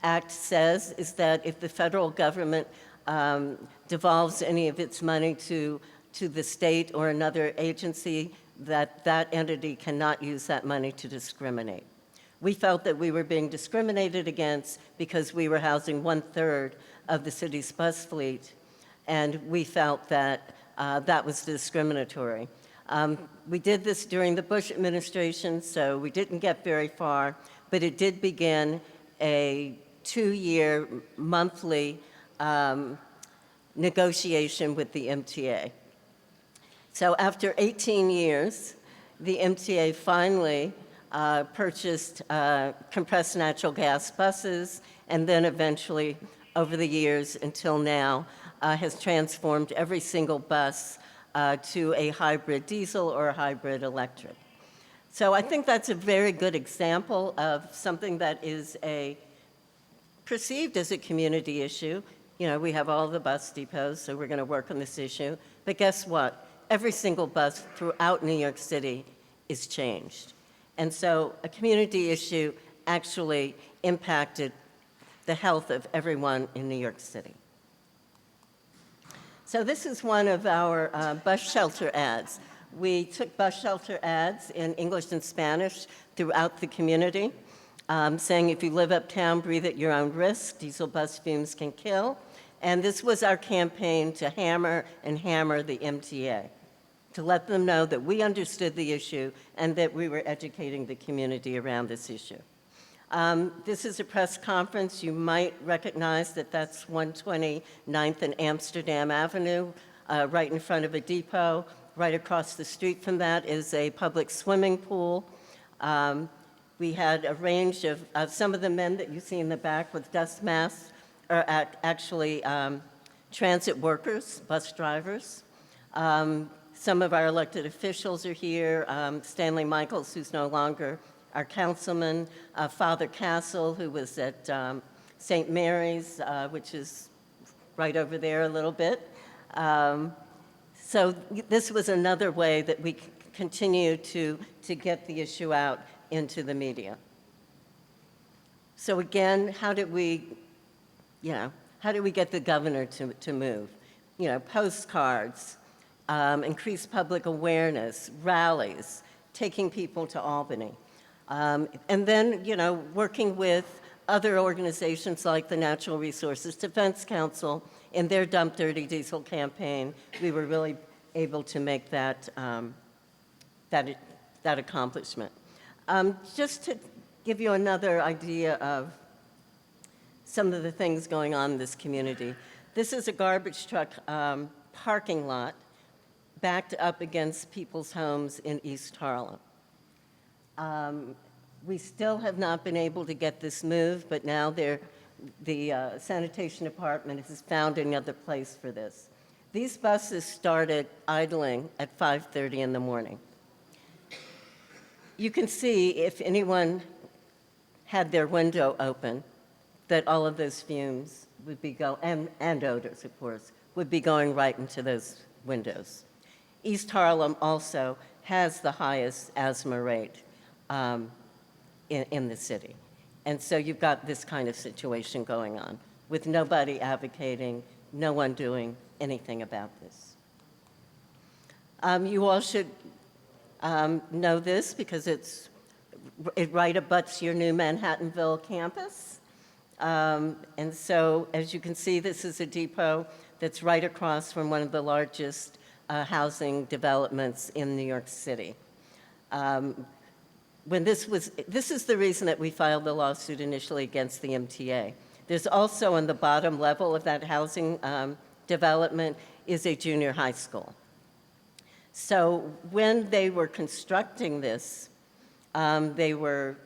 [SPEAKER 3] Act says is that if the federal government devolves any of its money to the state or another agency, that entity cannot use that money to discriminate. We felt that we were being discriminated against because we were housing 1/3 of the city's bus fleet, and we felt that that was discriminatory. We did this during the Bush administration, so we didn't get very far, but it did begin a 2-year monthly negotiation with the MTA. So after 18 years, the MTA finally purchased compressed natural gas buses, and then eventually, over the years until now, has transformed every single bus to a hybrid diesel or a hybrid electric. So I think that's a very good example of something that is perceived as a community issue. You know, we have all the bus depots, so we're going to work on this issue. But guess what? Every single bus throughout New York City is changed. And so a community issue actually impacted the health of everyone in New York City. So this is one of our bus shelter ads. We took bus shelter ads in English and Spanish throughout the community, saying if you live uptown, breathe at your own risk, diesel bus fumes can kill. And this was our campaign to hammer the MTA, to let them know that we understood the issue and that we were educating the community around this issue. This is a press conference. You might recognize that that's 129th and Amsterdam Avenue, right in front of a depot. Right across the street from that is a public swimming pool. We had a range of, some of the men that you see in the back with dust masks are actually transit workers, bus drivers. Some of our elected officials are here. Stanley Michaels, who's no longer our councilman, Father Castle, who was at St. Mary's, which is right over there a little bit. So this was another way that we continue to get the issue out into the media. So again, how did we get the governor to move? Postcards, increased public awareness, rallies, taking people to Albany. And then, working with other organizations like the Natural Resources Defense Council in their Dump Dirty Diesel campaign, we were really able to make that accomplishment. Just to give you another idea of some of the things going on in this community. This is a garbage truck parking lot backed up against people's homes in East Harlem. We still have not been able to get this moved, but now the sanitation department has found another place for this. These buses started idling at 5:30 in the morning. You can see if anyone had their window open, that all of those fumes would be and odors, of course, would be going right into those windows. East Harlem also has the highest asthma rate in the city. And so you've got this kind of situation going on with nobody advocating, no one doing anything about this. You all should know this because it right abuts your new Manhattanville campus. And so, as you can see, this is a depot that's right across from one of the largest housing developments in New York City. This is the reason that we filed the lawsuit initially against the MTA. There's also on the bottom level of that housing development is a junior high school. So when they were constructing this, they were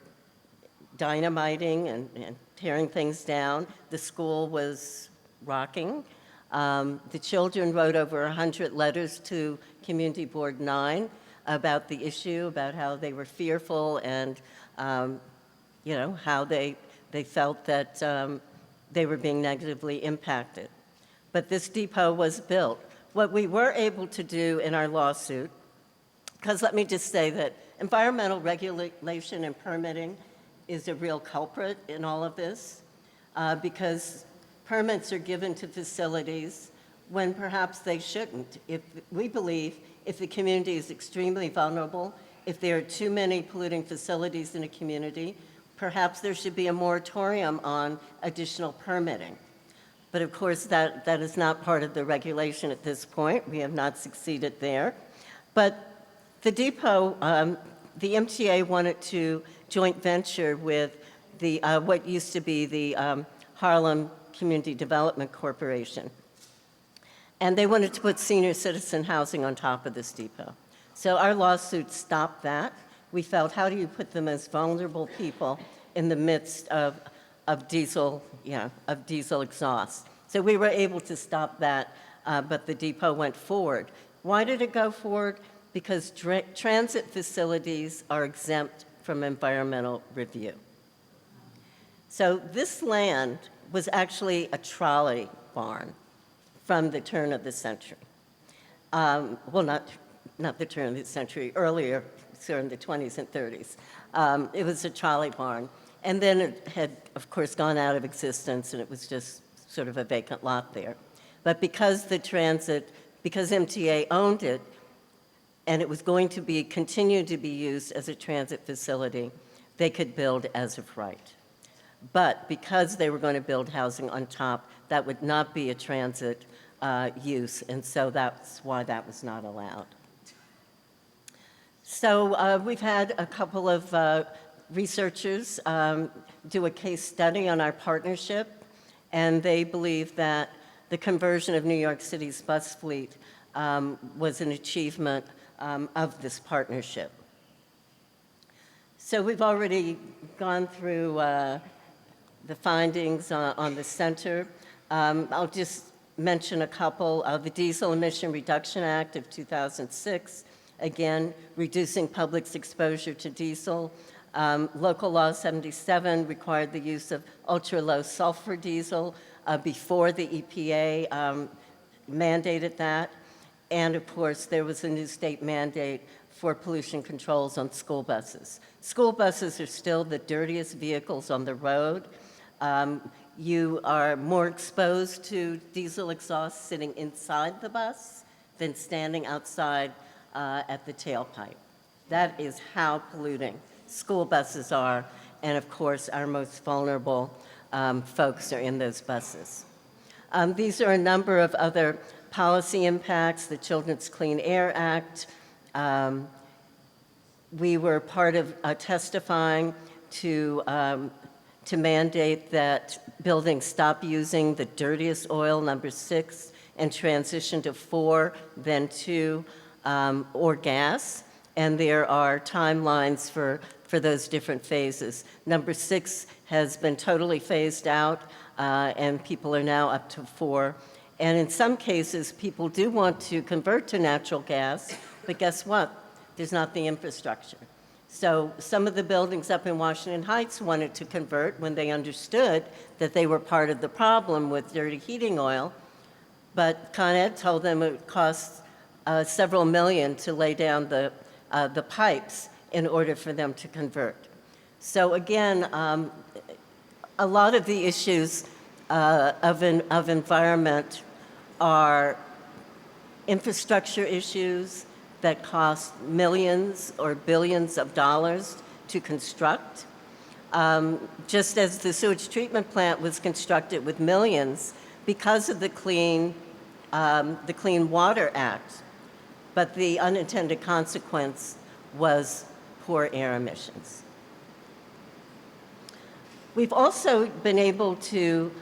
[SPEAKER 3] dynamiting and tearing things down. The school was rocking. The children wrote over 100 letters to Community Board 9 about the issue, about how they were fearful and, how they felt that they were being negatively impacted. But this depot was built. What we were able to do in our lawsuit, because let me just say that environmental regulation and permitting is a real culprit in all of this, because permits are given to facilities when perhaps they shouldn't. We believe if the community is extremely vulnerable, if there are too many polluting facilities in a community, perhaps there should be a moratorium on additional permitting. But of course, that is not part of the regulation at this point. We have not succeeded there. But the depot, the MTA wanted to joint venture with what used to be the Harlem Community Development Corporation. And they wanted to put senior citizen housing on top of this depot. So our lawsuit stopped that. We felt, how do you put the most vulnerable people in the midst of diesel exhaust? So we were able to stop that, but the depot went forward. Why did it go forward? Because transit facilities are exempt from environmental review. So this land was actually a trolley barn from the turn of the century. Well, not the turn of the century, earlier, so in the 20s and 30s. It was a trolley barn. And then it had, of course, gone out of existence, and it was just sort of a vacant lot there. But because MTA owned it, and it was going to continue to be used as a transit facility, they could build as of right. But because they were going to build housing on top, that would not be a transit use, and so that's why that was not allowed. So we've had a couple of researchers do a case study on our partnership, and they believe that the conversion of New York City's bus fleet was an achievement of this partnership. So we've already gone through the findings on the center. I'll just mention a couple of the Diesel Emission Reduction Act of 2006, again, reducing public's exposure to diesel. Local Law 77 required the use of ultra-low sulfur diesel before the EPA mandated that. And of course, there was a new state mandate for pollution controls on school buses. School buses are still the dirtiest vehicles on the road. You are more exposed to diesel exhaust sitting inside the bus than standing outside at the tailpipe. That is how polluting school buses are, and of course, our most vulnerable folks are in those buses. These are a number of other policy impacts, the Children's Clean Air Act. We were part of testifying to mandate that buildings stop using the dirtiest oil, number 6, and transition to 4, then 2, or gas. And there are timelines for those different phases. Number 6 has been totally phased out, and people are now up to 4. And in some cases, people do want to convert to natural gas, but guess what? There's not the infrastructure. So some of the buildings up in Washington Heights wanted to convert when they understood that they were part of the problem with dirty heating oil, but Con Ed told them it would cost several million to lay down the pipes in order for them to convert. So again, a lot of the issues of environment are infrastructure issues that cost millions or billions of dollars to construct. Just as the sewage treatment plant was constructed with millions because of the Clean Water Act, but the unintended consequence was poor air emissions. We've also been able to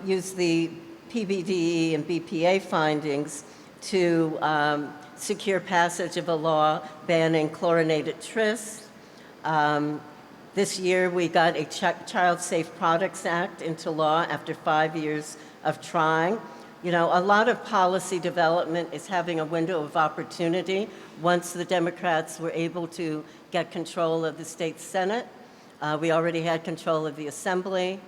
[SPEAKER 3] use the PBDE and BPA findings to secure passage of a law banning chlorinated tris. This year, we got a Child Safe Products Act into law after 5 years of trying. You know, a lot of policy development is having a window of opportunity. Once the Democrats were able to get control of the state Senate, we already had control of the Assembly.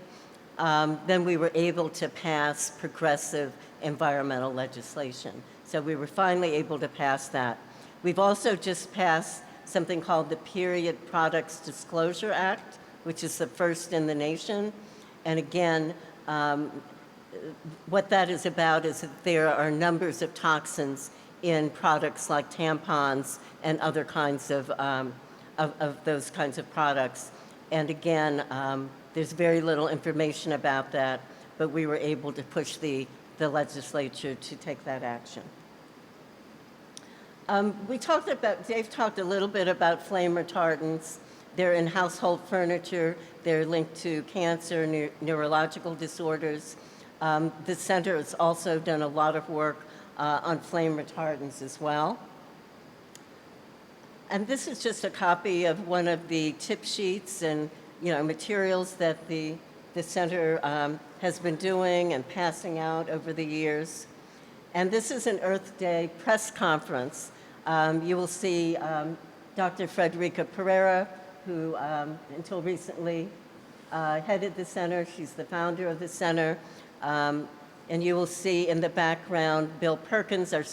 [SPEAKER 3] Then we were able to pass progressive environmental legislation. So we were finally able to pass that. We've also just passed something called the Period Products Disclosure Act, which is the first in the nation. And again, what that is about is that there are numbers of toxins in products like tampons and other kinds of those kinds of products. And again, there's very little information about that, but we were able to push the legislature to take that action. Dave talked a little bit about flame retardants. They're in household furniture. They're linked to cancer, neurological disorders. The center has also done a lot of work on flame retardants as well. And this is just a copy of one of the tip sheets and materials that the center has been doing and passing out over the years. And this is an Earth Day press conference. You will see Dr. Frederica Pereira, who until recently headed the center. She's the founder of the center. And you will see in the background Bill Perkins, our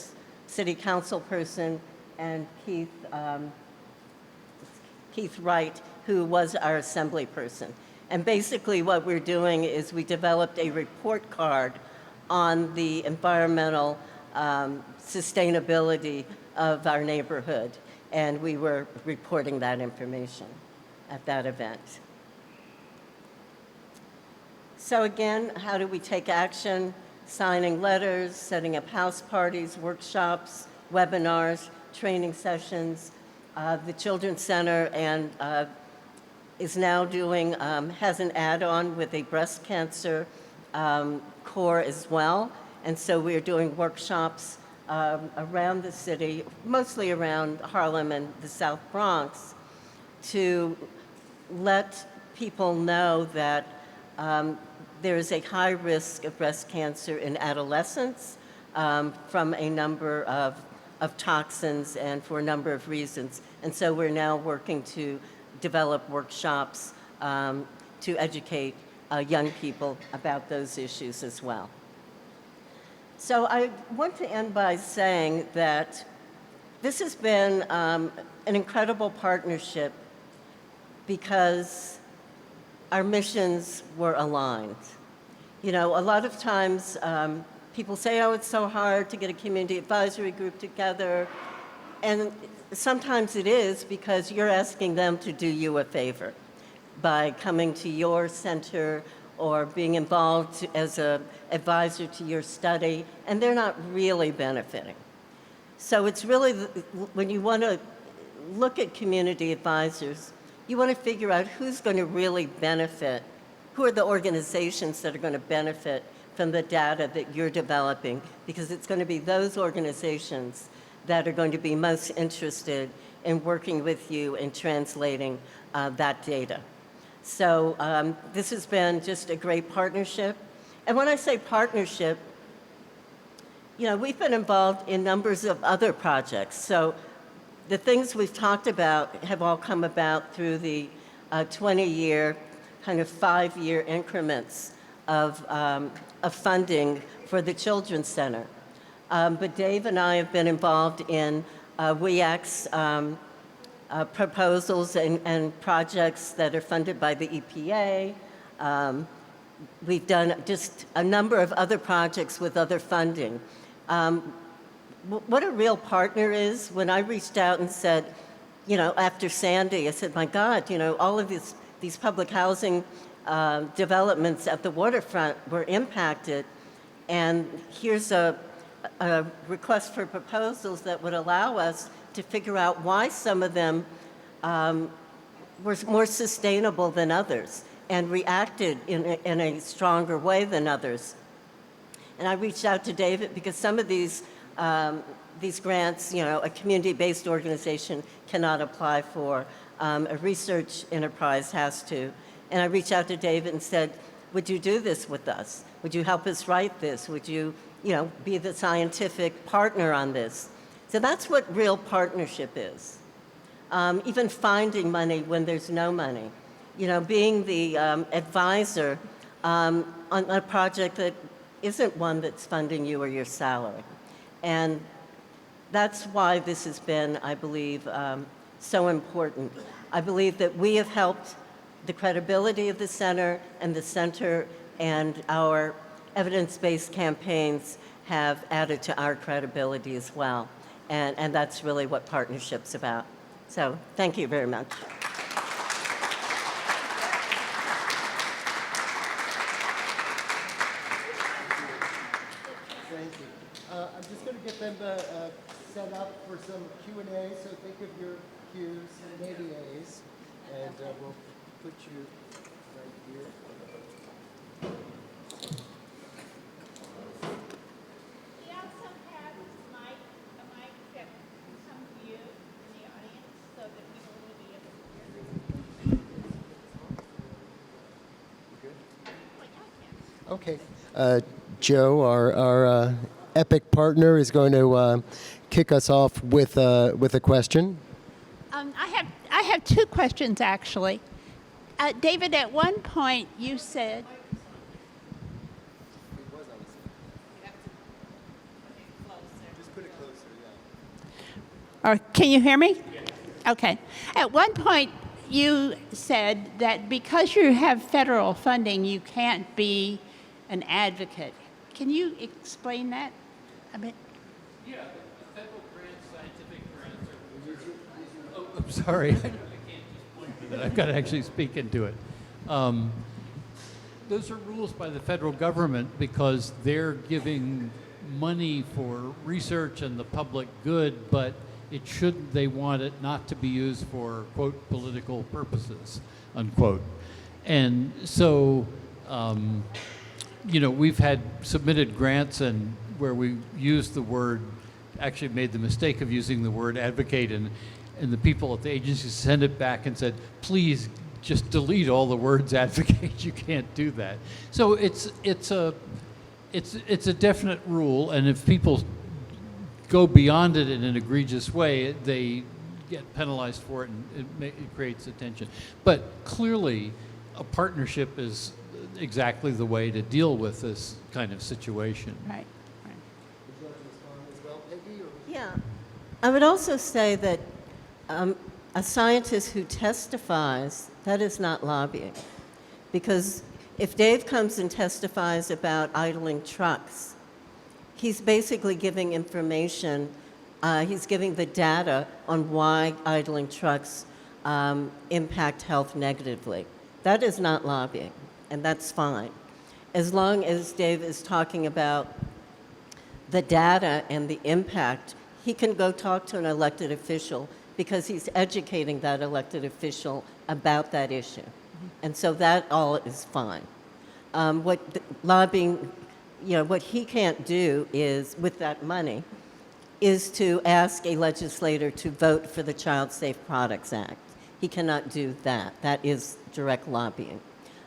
[SPEAKER 3] city council person, and Keith Wright, who was our assembly person. And basically what we're doing is we developed a report card on the environmental sustainability of our neighborhood, and we were reporting that information at that event. So again, how do we take action? Signing letters, setting up house parties, workshops, webinars, training sessions. The Children's Center is now doing, has an add-on with a breast cancer core as well. And so we're doing workshops around the city, mostly around Harlem and the South Bronx, to let people know that there is a high risk of breast cancer in adolescents from a number of toxins and for a number of reasons. And so we're now working to develop workshops to educate young people about those issues as well. So I want to end by saying that This has been an incredible partnership because our missions were aligned. You know, a lot of times people say, oh, it's so hard to get a community advisory group together. And sometimes it is because you're asking them to do you a favor by coming to your center or being involved as an advisor to your study, and they're not really benefiting. So it's really, when you want to look at community advisors, you want to figure out who's going to really benefit, who are the organizations that are going to benefit from the data that you're developing, because it's going to be those organizations that are going to be most interested in working with you and translating that data. So this has been just a great partnership. And when I say partnership, you know, we've been involved in numbers of other projects. So the things we've talked about have all come about through the 20-year, kind of 5-year increments of funding for the Children's Center. But Dave and I have been involved in WEAC's proposals and projects that are funded by the EPA. We've done just a number of other projects with other funding. What a real partner is, when I reached out and said, you know, after Sandy, I said, my God, you know, all of these public housing developments at the waterfront were impacted, and here's a request for proposals that would allow us to figure out why some of them were more sustainable than others and reacted in a stronger way than others. And I reached out to David because some of these grants, you know, a community-based organization cannot apply for. A research enterprise has to. And I reached out to David and said, would you do this with us? Would you help us write this? Would you, you know, be the scientific partner on this? So that's what real partnership is. Even finding money when there's no money. You know, being the advisor on a project that isn't one that's funding you or your salary. And that's why this has been, I believe, so important. I believe that we have helped the credibility of the center and our evidence-based campaigns have added to our credibility as well. And that's really what partnership's about. So thank you very much.
[SPEAKER 2] Thank you. I'm just going to get them set up for some Q&A, so think of your Qs and maybe As, and we'll put you right here.
[SPEAKER 4] We also have a mic that can come to you in the audience so that people will be able to hear.
[SPEAKER 2] Okay. Joe, our EPIC partner, is going to kick us off with a question.
[SPEAKER 4] I have two questions, actually. David, at one point you said...
[SPEAKER 2] Just put it closer,
[SPEAKER 4] Or can you hear me? Okay. At one point, you said that because you have federal funding, you can't be an advocate. Can you explain that a bit?
[SPEAKER 1] Yeah, the federal grants, scientific grants are... Oh, I'm sorry. I can't just point to it. I've got to actually speak into it. Those are rules by the federal government because they're giving money for research and the public good, but they want it not to be used for, quote, political purposes, unquote. And so, you know, we've had submitted grants and where we used the word, actually made the mistake of using the word advocate, and the people at the agency sent it back and said, please just delete all the words advocate, you can't do that. So it's a definite rule, and if people go beyond it in an egregious way, they get penalized for it, and it creates attention. But clearly, a partnership is exactly the way to deal with this kind of situation.
[SPEAKER 4] Right.
[SPEAKER 2] Would you like to respond as well, Peggy? Or?
[SPEAKER 3] Yeah. I would also say that a scientist who testifies, that is not lobbying. Because if Dave comes and testifies about idling trucks, he's basically giving information, he's giving the data on why idling trucks impact health negatively. That is not lobbying, and that's fine. As long as Dave is talking about the data and the impact, he can go talk to an elected official because he's educating that elected official about that issue. And so that all is fine. Lobbying, what he can't do is, with that money, is to ask a legislator to vote for the Child Safe Products Act. He cannot do that. That is direct lobbying.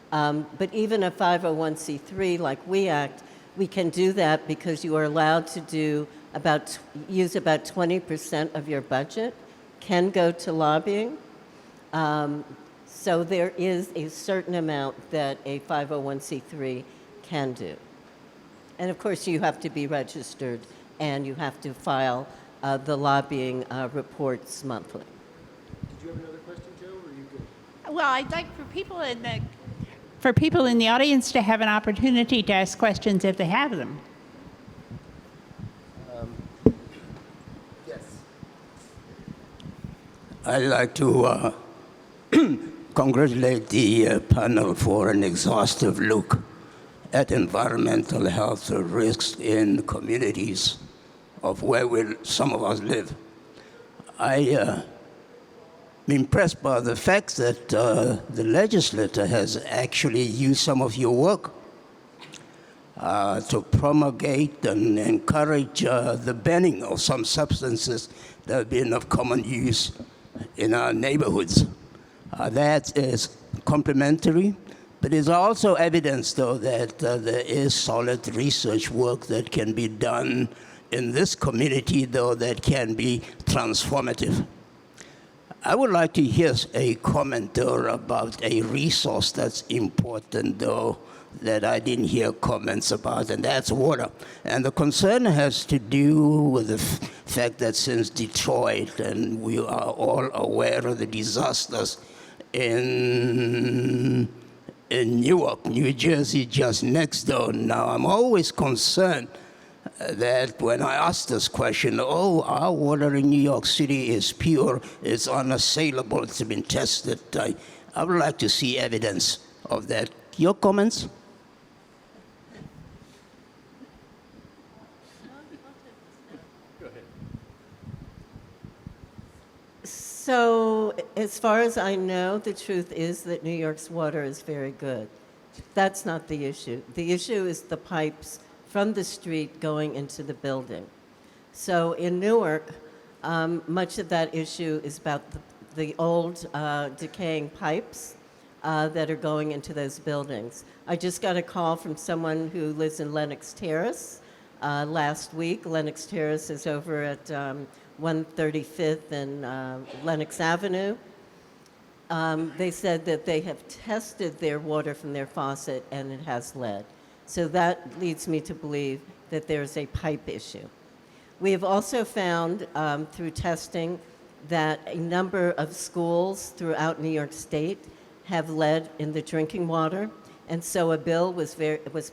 [SPEAKER 3] But even a 501c3 like we act, we can do that because you are allowed to use about 20% of your budget can go to lobbying. So there is a certain amount that a 501c3 can do. And of course, you have to be registered and you have to file the lobbying reports monthly.
[SPEAKER 2] Did you have another question, Joe, or are you good?
[SPEAKER 4] Well, I'd like for people in the audience to have an opportunity to ask questions if they have them.
[SPEAKER 2] Yes.
[SPEAKER 5] I'd like to congratulate the panel for an exhaustive look at environmental health risks in communities of where some of us live. I'm impressed by the fact that the legislature has actually used some of your work to promulgate and encourage the banning of some substances that have been of common use in our neighborhoods. That is complimentary, but it's also evidence, though, that there is solid research work that can be done in this community, though, that can be transformative. I would like to hear a comment, though, about a resource that's important, though, that I didn't hear comments about, and that's water. And the concern has to do with the fact that since Detroit, and we are all aware of the disasters in Newark, New Jersey, just next door. Now, I'm always concerned that when I ask this question, our water in New York City is pure, it's unassailable, it's been tested. I would like to see evidence of that. Your comments?
[SPEAKER 3] So, as far as I know, the truth is that New York's water is very good. That's not the issue. The issue is the pipes from the street going into the building. So in Newark, much of that issue is about the old decaying pipes that are going into those buildings. I just got a call from someone who lives in Lenox Terrace last week. Lenox Terrace is over at 135th and Lenox Avenue. They said that they have tested their water from their faucet and it has lead. So that leads me to believe that there's a pipe issue. We have also found through testing that a number of schools throughout New York State have lead in the drinking water. And so a bill was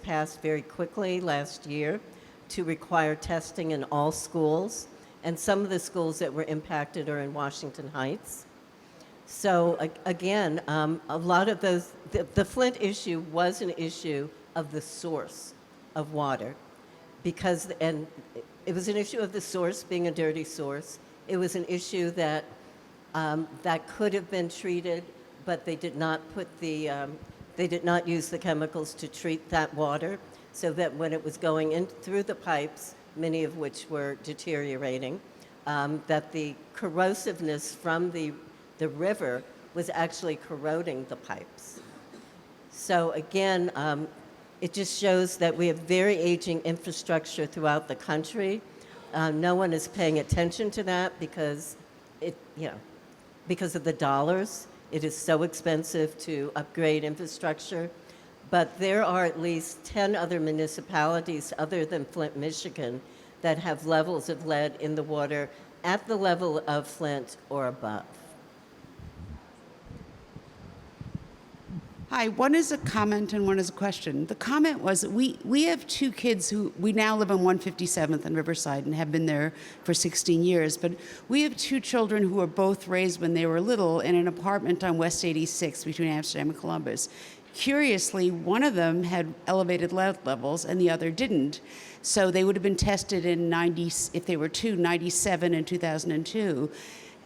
[SPEAKER 3] passed very quickly last year to require testing in all schools. And some of the schools that were impacted are in Washington Heights. So again, a lot of those, the Flint issue was an issue of the source of water, and it was an issue of the source being a dirty source. It was an issue that that could have been treated, but they did not use the chemicals to treat that water, so that when it was going in through the pipes, many of which were deteriorating, that the corrosiveness from the river was actually corroding the pipes. So again, it just shows that we have very aging infrastructure throughout the country. No one is paying attention to that because because of the dollars. It is so expensive to upgrade infrastructure. But there are at least 10 other municipalities other than Flint, Michigan, that have levels of lead in the water at the level of Flint or above.
[SPEAKER 6] Hi, one is a comment and one is a question. The comment was that we have two kids who, we now live on 157th and Riverside and have been there for 16 years, but we have two children who were both raised when they were little in an apartment on West 86 between Amsterdam and Columbus. Curiously, one of them had elevated lead levels and the other didn't. So they would have been tested in 90, if they were two, 97 and 2002.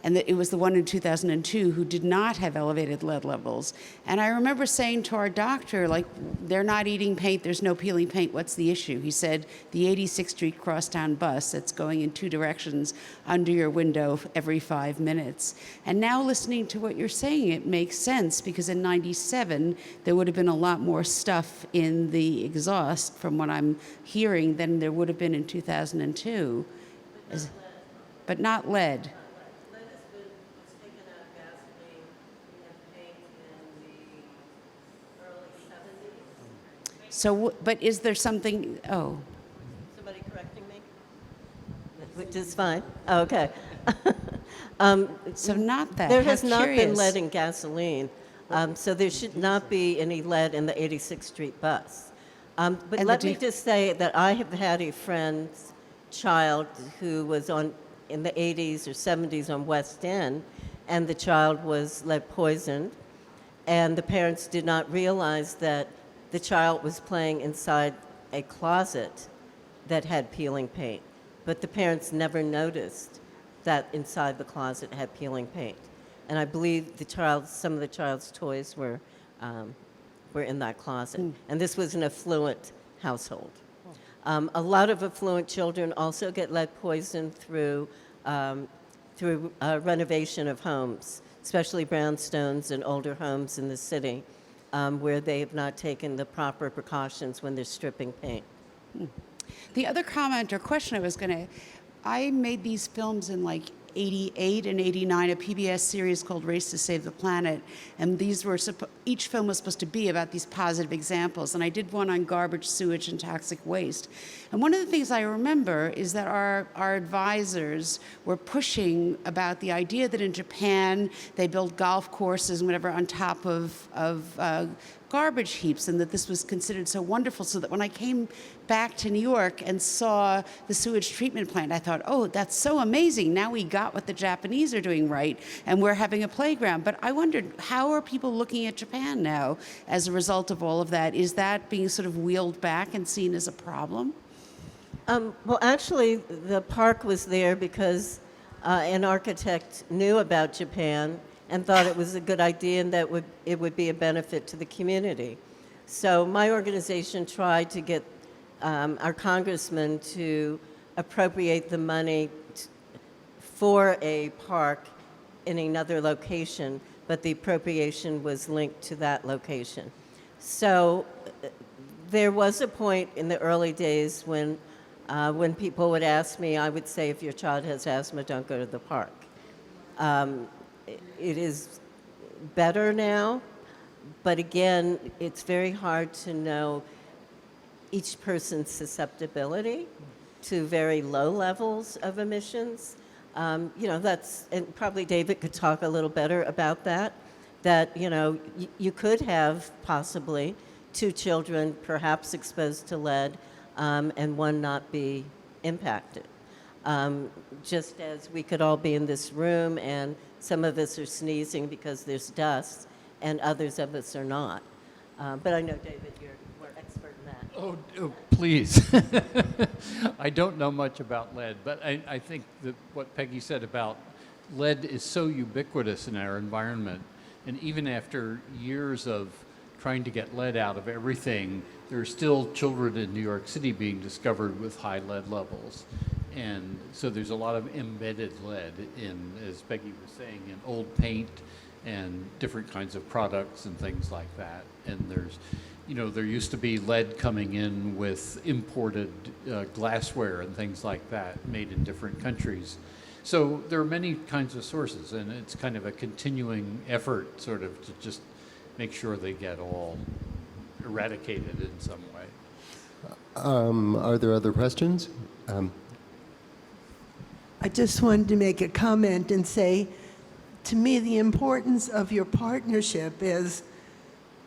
[SPEAKER 6] And it was the one in 2002 who did not have elevated lead levels. And I remember saying to our doctor, like, they're not eating paint, there's no peeling paint, what's the issue? He said, the 86th Street crosstown bus that's going in two directions under your window every 5 minutes. And now listening to what you're saying, it makes sense, because in 97, there would have been a lot more stuff in the exhaust, from what I'm hearing, than there would have been in 2002. But not lead. So, but is there something, oh,
[SPEAKER 3] Somebody correcting me? Which is fine. Oh, okay.
[SPEAKER 6] so not that.
[SPEAKER 3] There
[SPEAKER 6] How
[SPEAKER 3] has not been
[SPEAKER 6] curious.
[SPEAKER 3] lead in gasoline, so there should not be any lead in the 86th Street bus. But
[SPEAKER 6] And
[SPEAKER 3] let
[SPEAKER 6] the
[SPEAKER 3] me
[SPEAKER 6] dif-
[SPEAKER 3] just say that I have had a friend's child who was in the 80s or 70s on West End, and the child was lead poisoned, and the parents did not realize that the child was playing inside a closet that had peeling paint, but the parents never noticed that inside the closet had peeling paint. And I believe some of the child's toys were in that closet. And this was an affluent household. A lot of affluent children also get lead poison through renovation of homes, especially brownstones and older homes in the city, where they have not taken the proper precautions when they're stripping paint.
[SPEAKER 6] The other comment or question I made these films in like 88 and 89, a PBS series called Race to Save the Planet. And these were, each film was supposed to be about these positive examples. And I did one on garbage, sewage, and toxic waste. And one of the things I remember is that our advisors were pushing about the idea that in Japan, they built golf courses and whatever on top of garbage heaps, and that this was considered so wonderful, so that when I came back to New York and saw the sewage treatment plant, I thought, oh, that's so amazing. Now we got what the Japanese are doing right, and we're having a playground. But I wondered, how are people looking at Japan now as a result of all of that? Is that being sort of wheeled back and seen as a problem?
[SPEAKER 3] Well, actually, the park was there because an architect knew about Japan and thought it was a good idea and that it would be a benefit to the community. So my organization tried to get our congressman to appropriate the money for a park in another location, but the appropriation was linked to that location. So there was a point in the early days when people would ask me, I would say, if your child has asthma, don't go to the park. It is better now, but again, it's very hard to know each person's susceptibility to very low levels of emissions. And probably David could talk a little better about that, you could have possibly two children perhaps exposed to lead and one not be impacted. Just as we could all be in this room and some of us are sneezing because there's dust and others of us are not. But I know, David, you're more expert in that.
[SPEAKER 1] Oh, please. I don't know much about lead, but I think that what Peggy said about lead is so ubiquitous in our environment. And even after years of trying to get lead out of everything, there are still children in New York City being discovered with high lead levels. And so there's a lot of embedded lead in, as Peggy was saying, in old paint and different kinds of products and things like that. And there's, there used to be lead coming in with imported glassware and things like that made in different countries. So there are many kinds of sources, and it's kind of a continuing effort sort of to just make sure they get all eradicated in some way.
[SPEAKER 2] Are there other questions?
[SPEAKER 7] I just wanted to make a comment and say, to me, the importance of your partnership is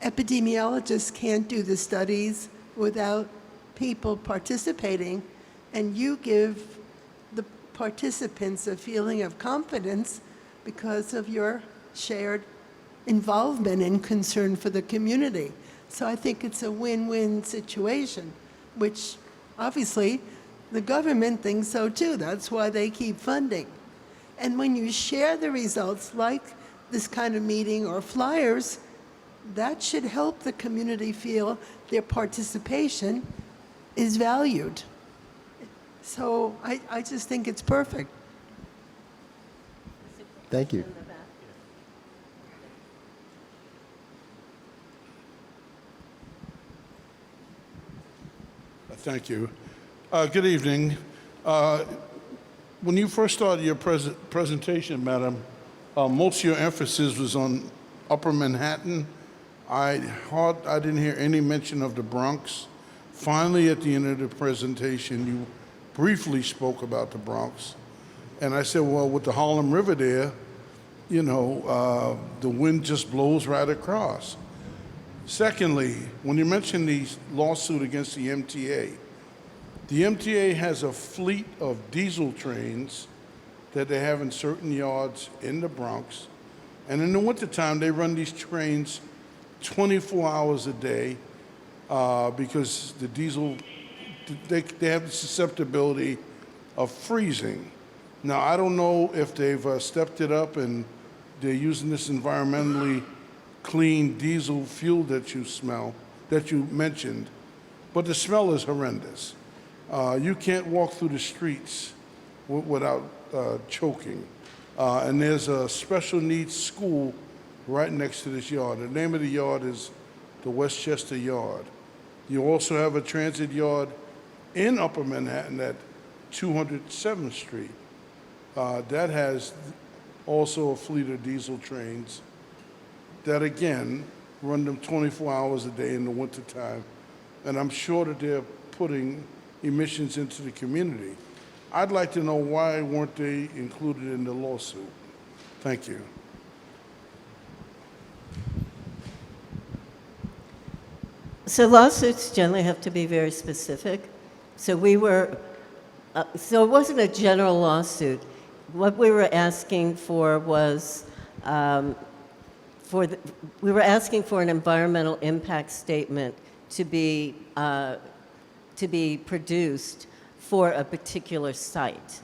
[SPEAKER 7] epidemiologists can't do the studies without people participating, and you give the participants a feeling of confidence because of your shared involvement and concern for the community. So I think it's a win-win situation, which obviously the government thinks so too. That's why they keep funding. And when you share the results like this kind of meeting or flyers, that should help the community feel their participation is valued. So I just think it's perfect.
[SPEAKER 2] Thank you.
[SPEAKER 8] Thank you. Good evening. When you first started your presentation, Madam, most of your emphasis was on Upper Manhattan. I didn't hear any mention of the Bronx. Finally, at the end of the presentation, you briefly spoke about the Bronx. And I said, well, with the Harlem River there, you know, the wind just blows right across. Secondly, when you mentioned the lawsuit against the MTA has a fleet of diesel trains that they have in certain yards in the Bronx. And in the wintertime, they run these trains 24 hours a day because the diesel, they have the susceptibility of freezing. Now, I don't know if they've stepped it up and they're using this environmentally clean diesel fuel that you mentioned, but the smell is horrendous. You can't walk through the streets without choking. And there's a special needs school right next to this yard. The name of the yard is the Westchester Yard. You also have a transit yard in Upper Manhattan at 207th Street. That has also a fleet of diesel trains that, again, run them 24 hours a day in the wintertime. And I'm sure that they're putting emissions into the community. I'd like to know why weren't they included in the lawsuit? Thank you.
[SPEAKER 3] So lawsuits generally have to be very specific. So so it wasn't a general lawsuit. What we were asking for was, we were asking for an environmental impact statement to be produced for a particular site.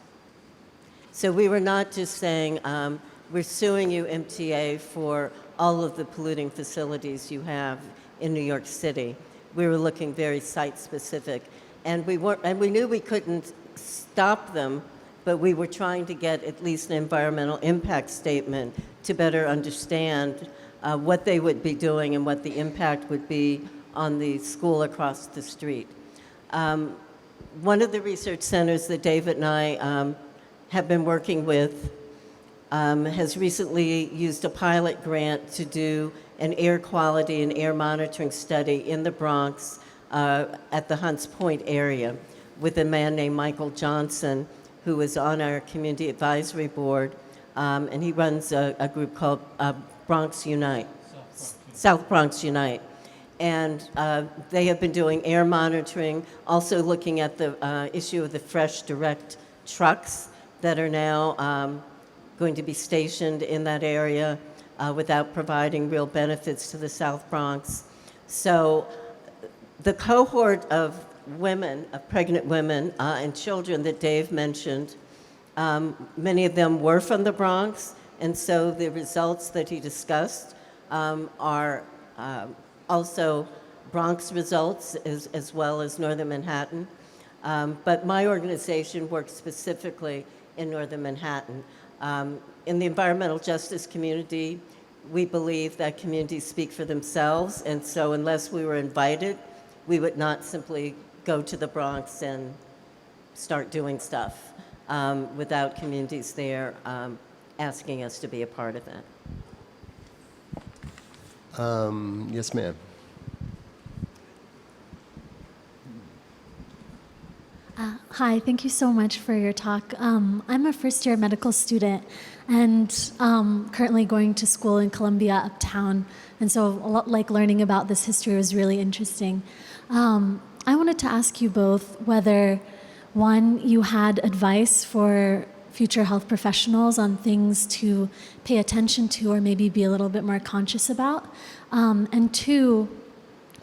[SPEAKER 3] So we were not just saying, we're suing you, MTA, for all of the polluting facilities you have in New York City. We were looking very site-specific. And we knew we couldn't stop them, but we were trying to get at least an environmental impact statement to better understand what they would be doing and what the impact would be on the school across the street. One of the research centers that David and I have been working with has recently used a pilot grant to do an air quality and air monitoring study in the Bronx at the Hunts Point area with a man named Michael Johnson, who is on our community advisory board, and he runs a group called Bronx Unite, South Bronx Unite. And they have been doing air monitoring, also looking at the issue of the fresh direct trucks that are now going to be stationed in that area without providing real benefits to the South Bronx. So the cohort of women, of pregnant women and children that Dave mentioned, many of them were from the Bronx, and so the results that he discussed are also Bronx results as well as Northern Manhattan. But my organization works specifically in Northern Manhattan. In the environmental justice community, we believe that communities speak for themselves, and so unless we were invited, we would not simply go to the Bronx and start doing stuff without communities there asking us to be a part of that.
[SPEAKER 2] Yes, ma'am.
[SPEAKER 9] Hi, thank you so much for your talk. I'm a first-year medical student and currently going to school in Columbia Uptown, and so a lot like learning about this history was really interesting. I wanted to ask you both whether, one, you had advice for future health professionals on things to pay attention to or maybe be a little bit more conscious about, and two,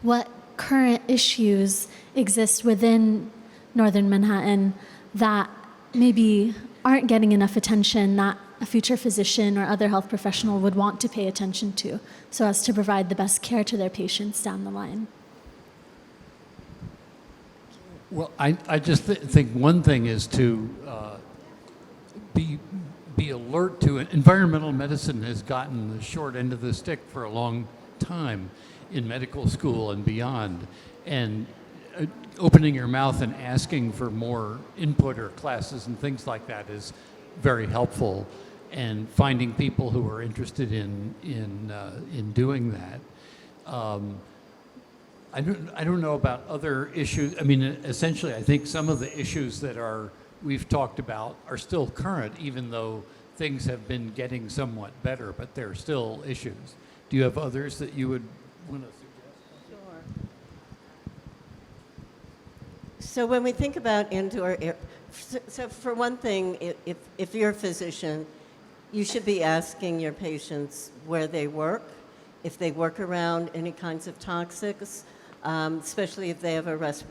[SPEAKER 9] what current issues exist within Northern Manhattan that maybe aren't getting enough attention that a future physician or other health professional would want to pay attention to so as to provide the best care to their patients down the line.
[SPEAKER 1] Well, I just think one thing is to be alert to it. Environmental medicine has gotten the short end of the stick for a long time in medical school and beyond. And opening your mouth and asking for more input or classes and things like that is very helpful. And finding people who are interested in doing that. I don't know about other issues. I mean, essentially, I think some of the issues that we've talked about are still current, even though things have been getting somewhat better, but they're still issues. Do you have others that you would want to suggest?
[SPEAKER 3] Sure. So when we think about indoor air, so for one thing, if you're a physician, you should be asking your patients where they work, if they work around any kinds of toxics, especially if they have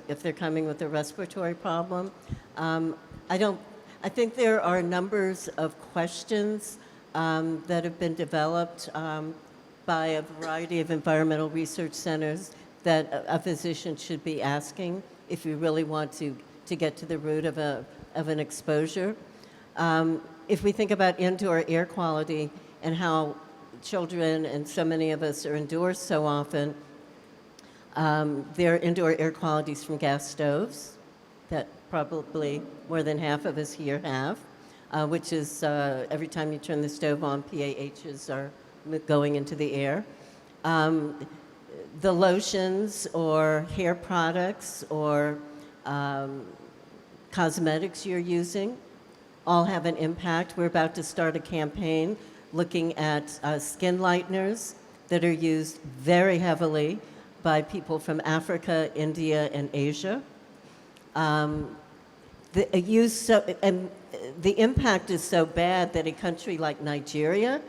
[SPEAKER 3] if they're coming with a respiratory problem. I think there are numbers of questions that have been developed by a variety of environmental research centers that a physician should be asking if you really want to get to the root of an exposure. If we think about indoor air quality and how children and so many of us are indoors so often, there are indoor air qualities from gas stoves that probably more than half of us here have, which is every time you turn the stove on, PAHs are going into the air. The lotions or hair products or cosmetics you're using all have an impact. We're about to start a campaign looking at skin lighteners that are used very heavily by people from Africa, India, and Asia. The impact is so bad that a country like Nigeria,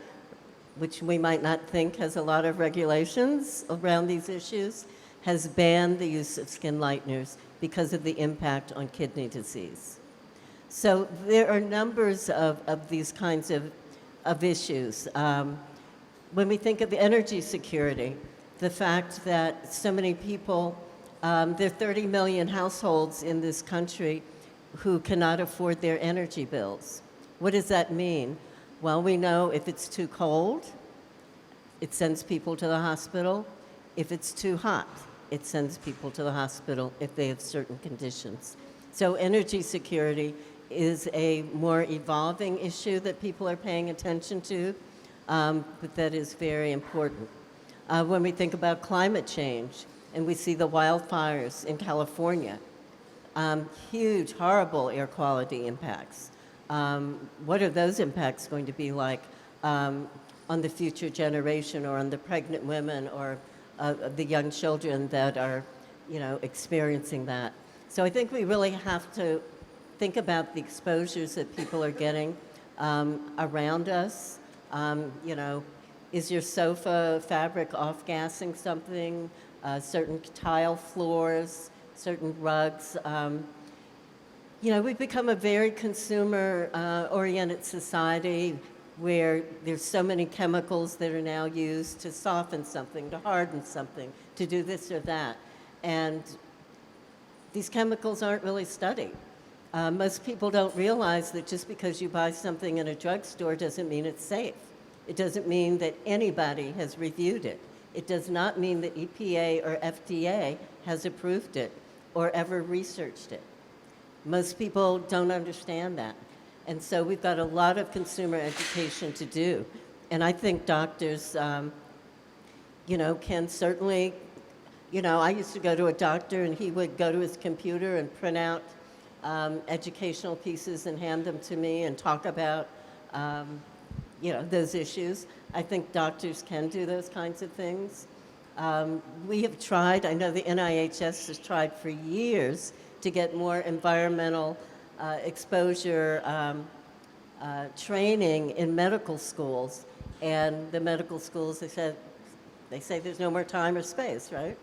[SPEAKER 3] which we might not think has a lot of regulations around these issues, has banned the use of skin lighteners because of the impact on kidney disease. So there are numbers of these kinds of issues. When we think of energy security, the fact that so many people, there are 30 million households in this country who cannot afford their energy bills. What does that mean? Well, we know if it's too cold, it sends people to the hospital. If it's too hot, it sends people to the hospital if they have certain conditions. So energy security is a more evolving issue that people are paying attention to, but that is very important. When we think about climate change and we see the wildfires in California, huge, horrible air quality impacts. What are those impacts going to be like on the future generation or on the pregnant women or the young children that are, experiencing that? So I think we really have to think about the exposures that people are getting around us. Is your sofa fabric off-gassing something? Certain tile floors, certain rugs. We've become a very consumer-oriented society where there's so many chemicals that are now used to soften something, to harden something, to do this or that. And these chemicals aren't really studied. Most people don't realize that just because you buy something in a drugstore doesn't mean it's safe. It doesn't mean that anybody has reviewed it. It does not mean that EPA or FDA has approved it or ever researched it. Most people don't understand that. And so we've got a lot of consumer education to do. And I think doctors, can certainly, I used to go to a doctor and he would go to his computer and print out educational pieces and hand them to me and talk about, those issues. I think doctors can do those kinds of things. We have tried, I know the NIHS has tried for years to get more environmental exposure training in medical schools. And the medical schools, they say there's no more time or space, right?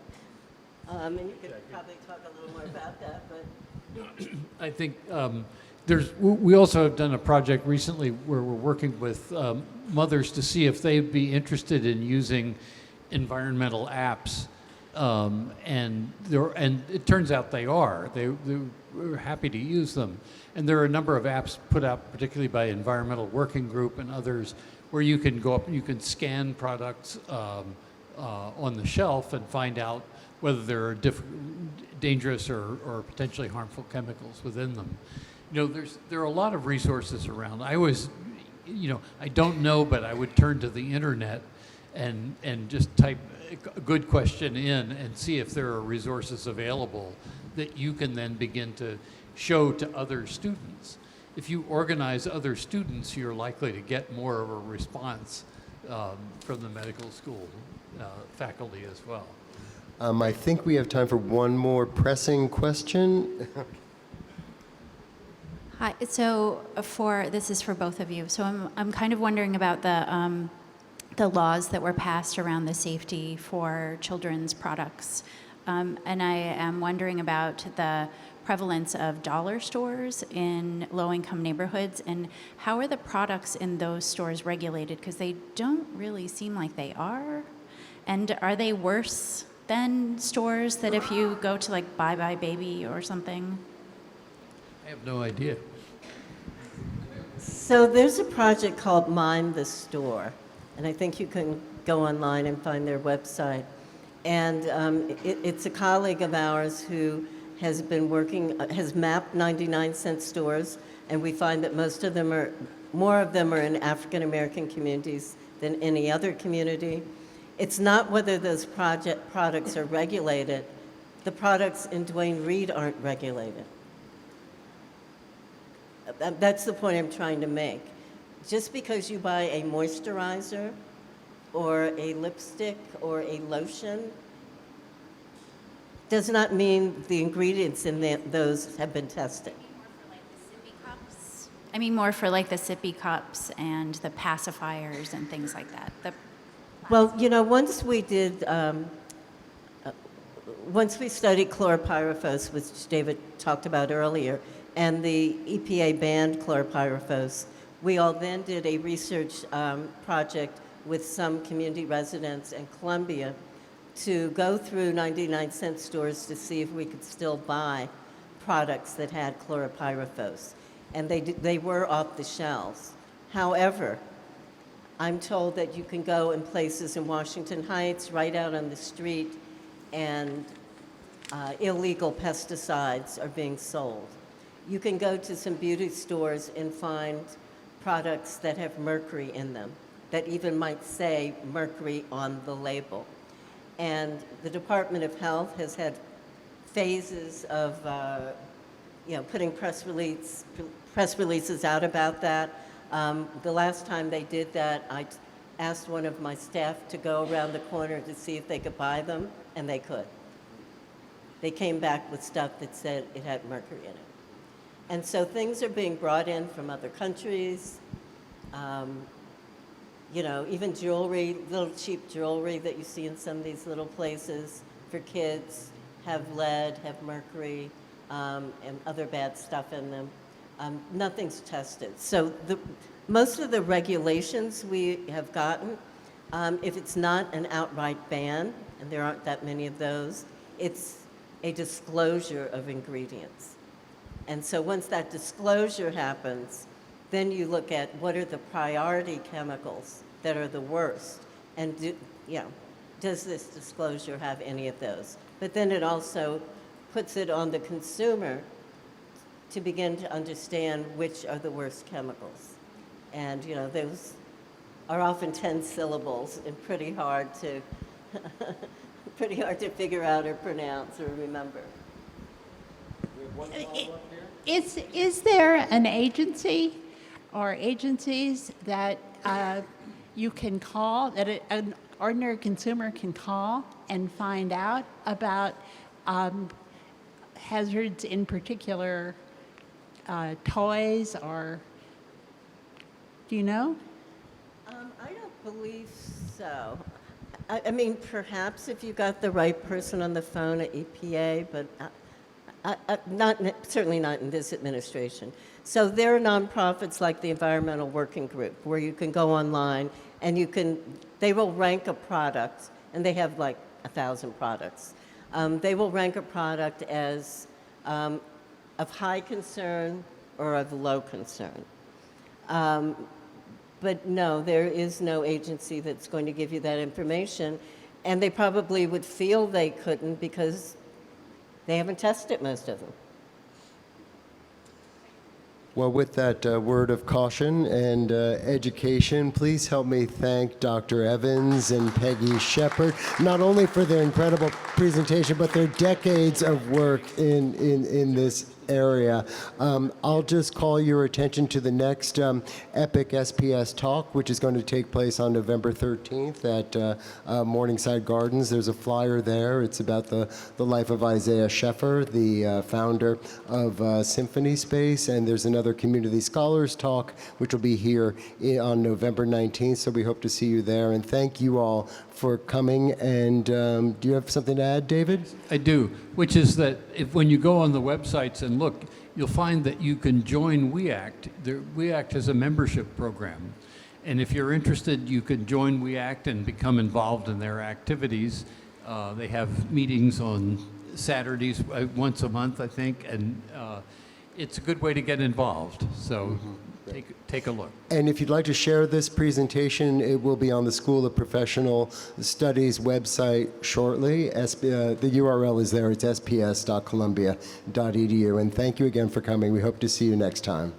[SPEAKER 3] And you could probably talk a little more about that, but.
[SPEAKER 1] I think we also have done a project recently where we're working with mothers to see if they'd be interested in using environmental apps, and it turns out they are. We're happy to use them, and there are a number of apps put out, particularly by Environmental Working Group and others, where you can go up and you can scan products on the shelf and find out whether there are dangerous or potentially harmful chemicals within them. There are a lot of resources around. I don't know, but I would turn to the internet and just type a good question in and see if there are resources available that you can then begin to show to other students. If you organize other students, you're likely to get more of a response from the medical school faculty as well.
[SPEAKER 2] I think we have time for one more pressing question.
[SPEAKER 10] Hi. So this is for both of you. So I'm kind of wondering about the laws that were passed around the safety for children's products, and I am wondering about the prevalence of dollar stores in low-income neighborhoods, and how are the products in those stores regulated? Because they don't really seem like they are, and are they worse than stores that if you go to like Bye Bye Baby or something?
[SPEAKER 1] I have no idea.
[SPEAKER 3] So there's a project called Mind the Store, and I think you can go online and find their website. And it's a colleague of ours who has been has mapped 99-cent stores, and we find that more of them are in African American communities than any other community. It's not whether those products are regulated. The products in Duane Reade aren't regulated. That's the point I'm trying to make. Just because you buy a moisturizer or a lipstick or a lotion does not mean the ingredients in those have been tested.
[SPEAKER 10] I mean more for like the sippy cups and the pacifiers and things like that.
[SPEAKER 3] Well, once we studied chlorpyrifos, which David talked about earlier, and the EPA banned chlorpyrifos, we all then did a research project with some community residents in Columbia to go through 99-cent stores to see if we could still buy products that had chlorpyrifos. And they were off the shelves. However, I'm told that you can go in places in Washington Heights, right out on the street, and illegal pesticides are being sold. You can go to some beauty stores and find products that have mercury in them, that even might say mercury on the label. And the Department of Health has had phases of putting press releases out about that. The last time they did that, I asked one of my staff to go around the corner to see if they could buy them, and they could. They came back with stuff that said it had mercury in it. And so things are being brought in from other countries, even jewelry, little cheap jewelry that you see in some of these little places for kids have lead, have mercury, and other bad stuff in them. Nothing's tested. So most of the regulations we have gotten, if it's not an outright ban, and there aren't that many of those, it's a disclosure of ingredients. And so once that disclosure happens, then you look at what are the priority chemicals that are the worst, and does this disclosure have any of those? But then it also puts it on the consumer to begin to understand which are the worst chemicals. And those are often 10 syllables and pretty hard to figure out or pronounce or remember.
[SPEAKER 2] We have one follow-up here.
[SPEAKER 4] Is there an agency or agencies that you can call, that an ordinary consumer can call and find out about hazards, in particular toys, or do you know?
[SPEAKER 3] I don't believe so. I mean, perhaps if you got the right person on the phone at EPA, but certainly not in this administration. So there are nonprofits like the Environmental Working Group where you can go online and they will rank a product, and they have like 1,000 products. They will rank a product as of high concern or of low concern. But no, there is no agency that's going to give you that information, and they probably would feel they couldn't because they haven't tested most of them.
[SPEAKER 11] Well, with that word of caution and education, please help me thank Dr. Evans and Peggy Shepard, not only for their incredible presentation, but their decades of work in this area. I'll just call your attention to the next EPIC SPS talk, which is going to take place on November 13th at Morningside Gardens. There's a flyer there. It's about the life of Isaiah Sheffer, the founder of Symphony Space, and there's another Community Scholars talk, which will be here on November 19th, so we hope to see you there. And thank you all for coming. And do you have something to add, David?
[SPEAKER 1] I do, which is that when you go on the websites and look, you'll find that you can join WeAct. WeAct has a membership program. And if you're interested, you can join WeAct and become involved in their activities. They have meetings on Saturdays, once a month, I think, and it's a good way to get involved. So take a look.
[SPEAKER 11] And if you'd like to share this presentation, it will be on the School of Professional Studies website shortly. The URL is there. It's sps.columbia.edu. And thank you again for coming. We hope to see you next time.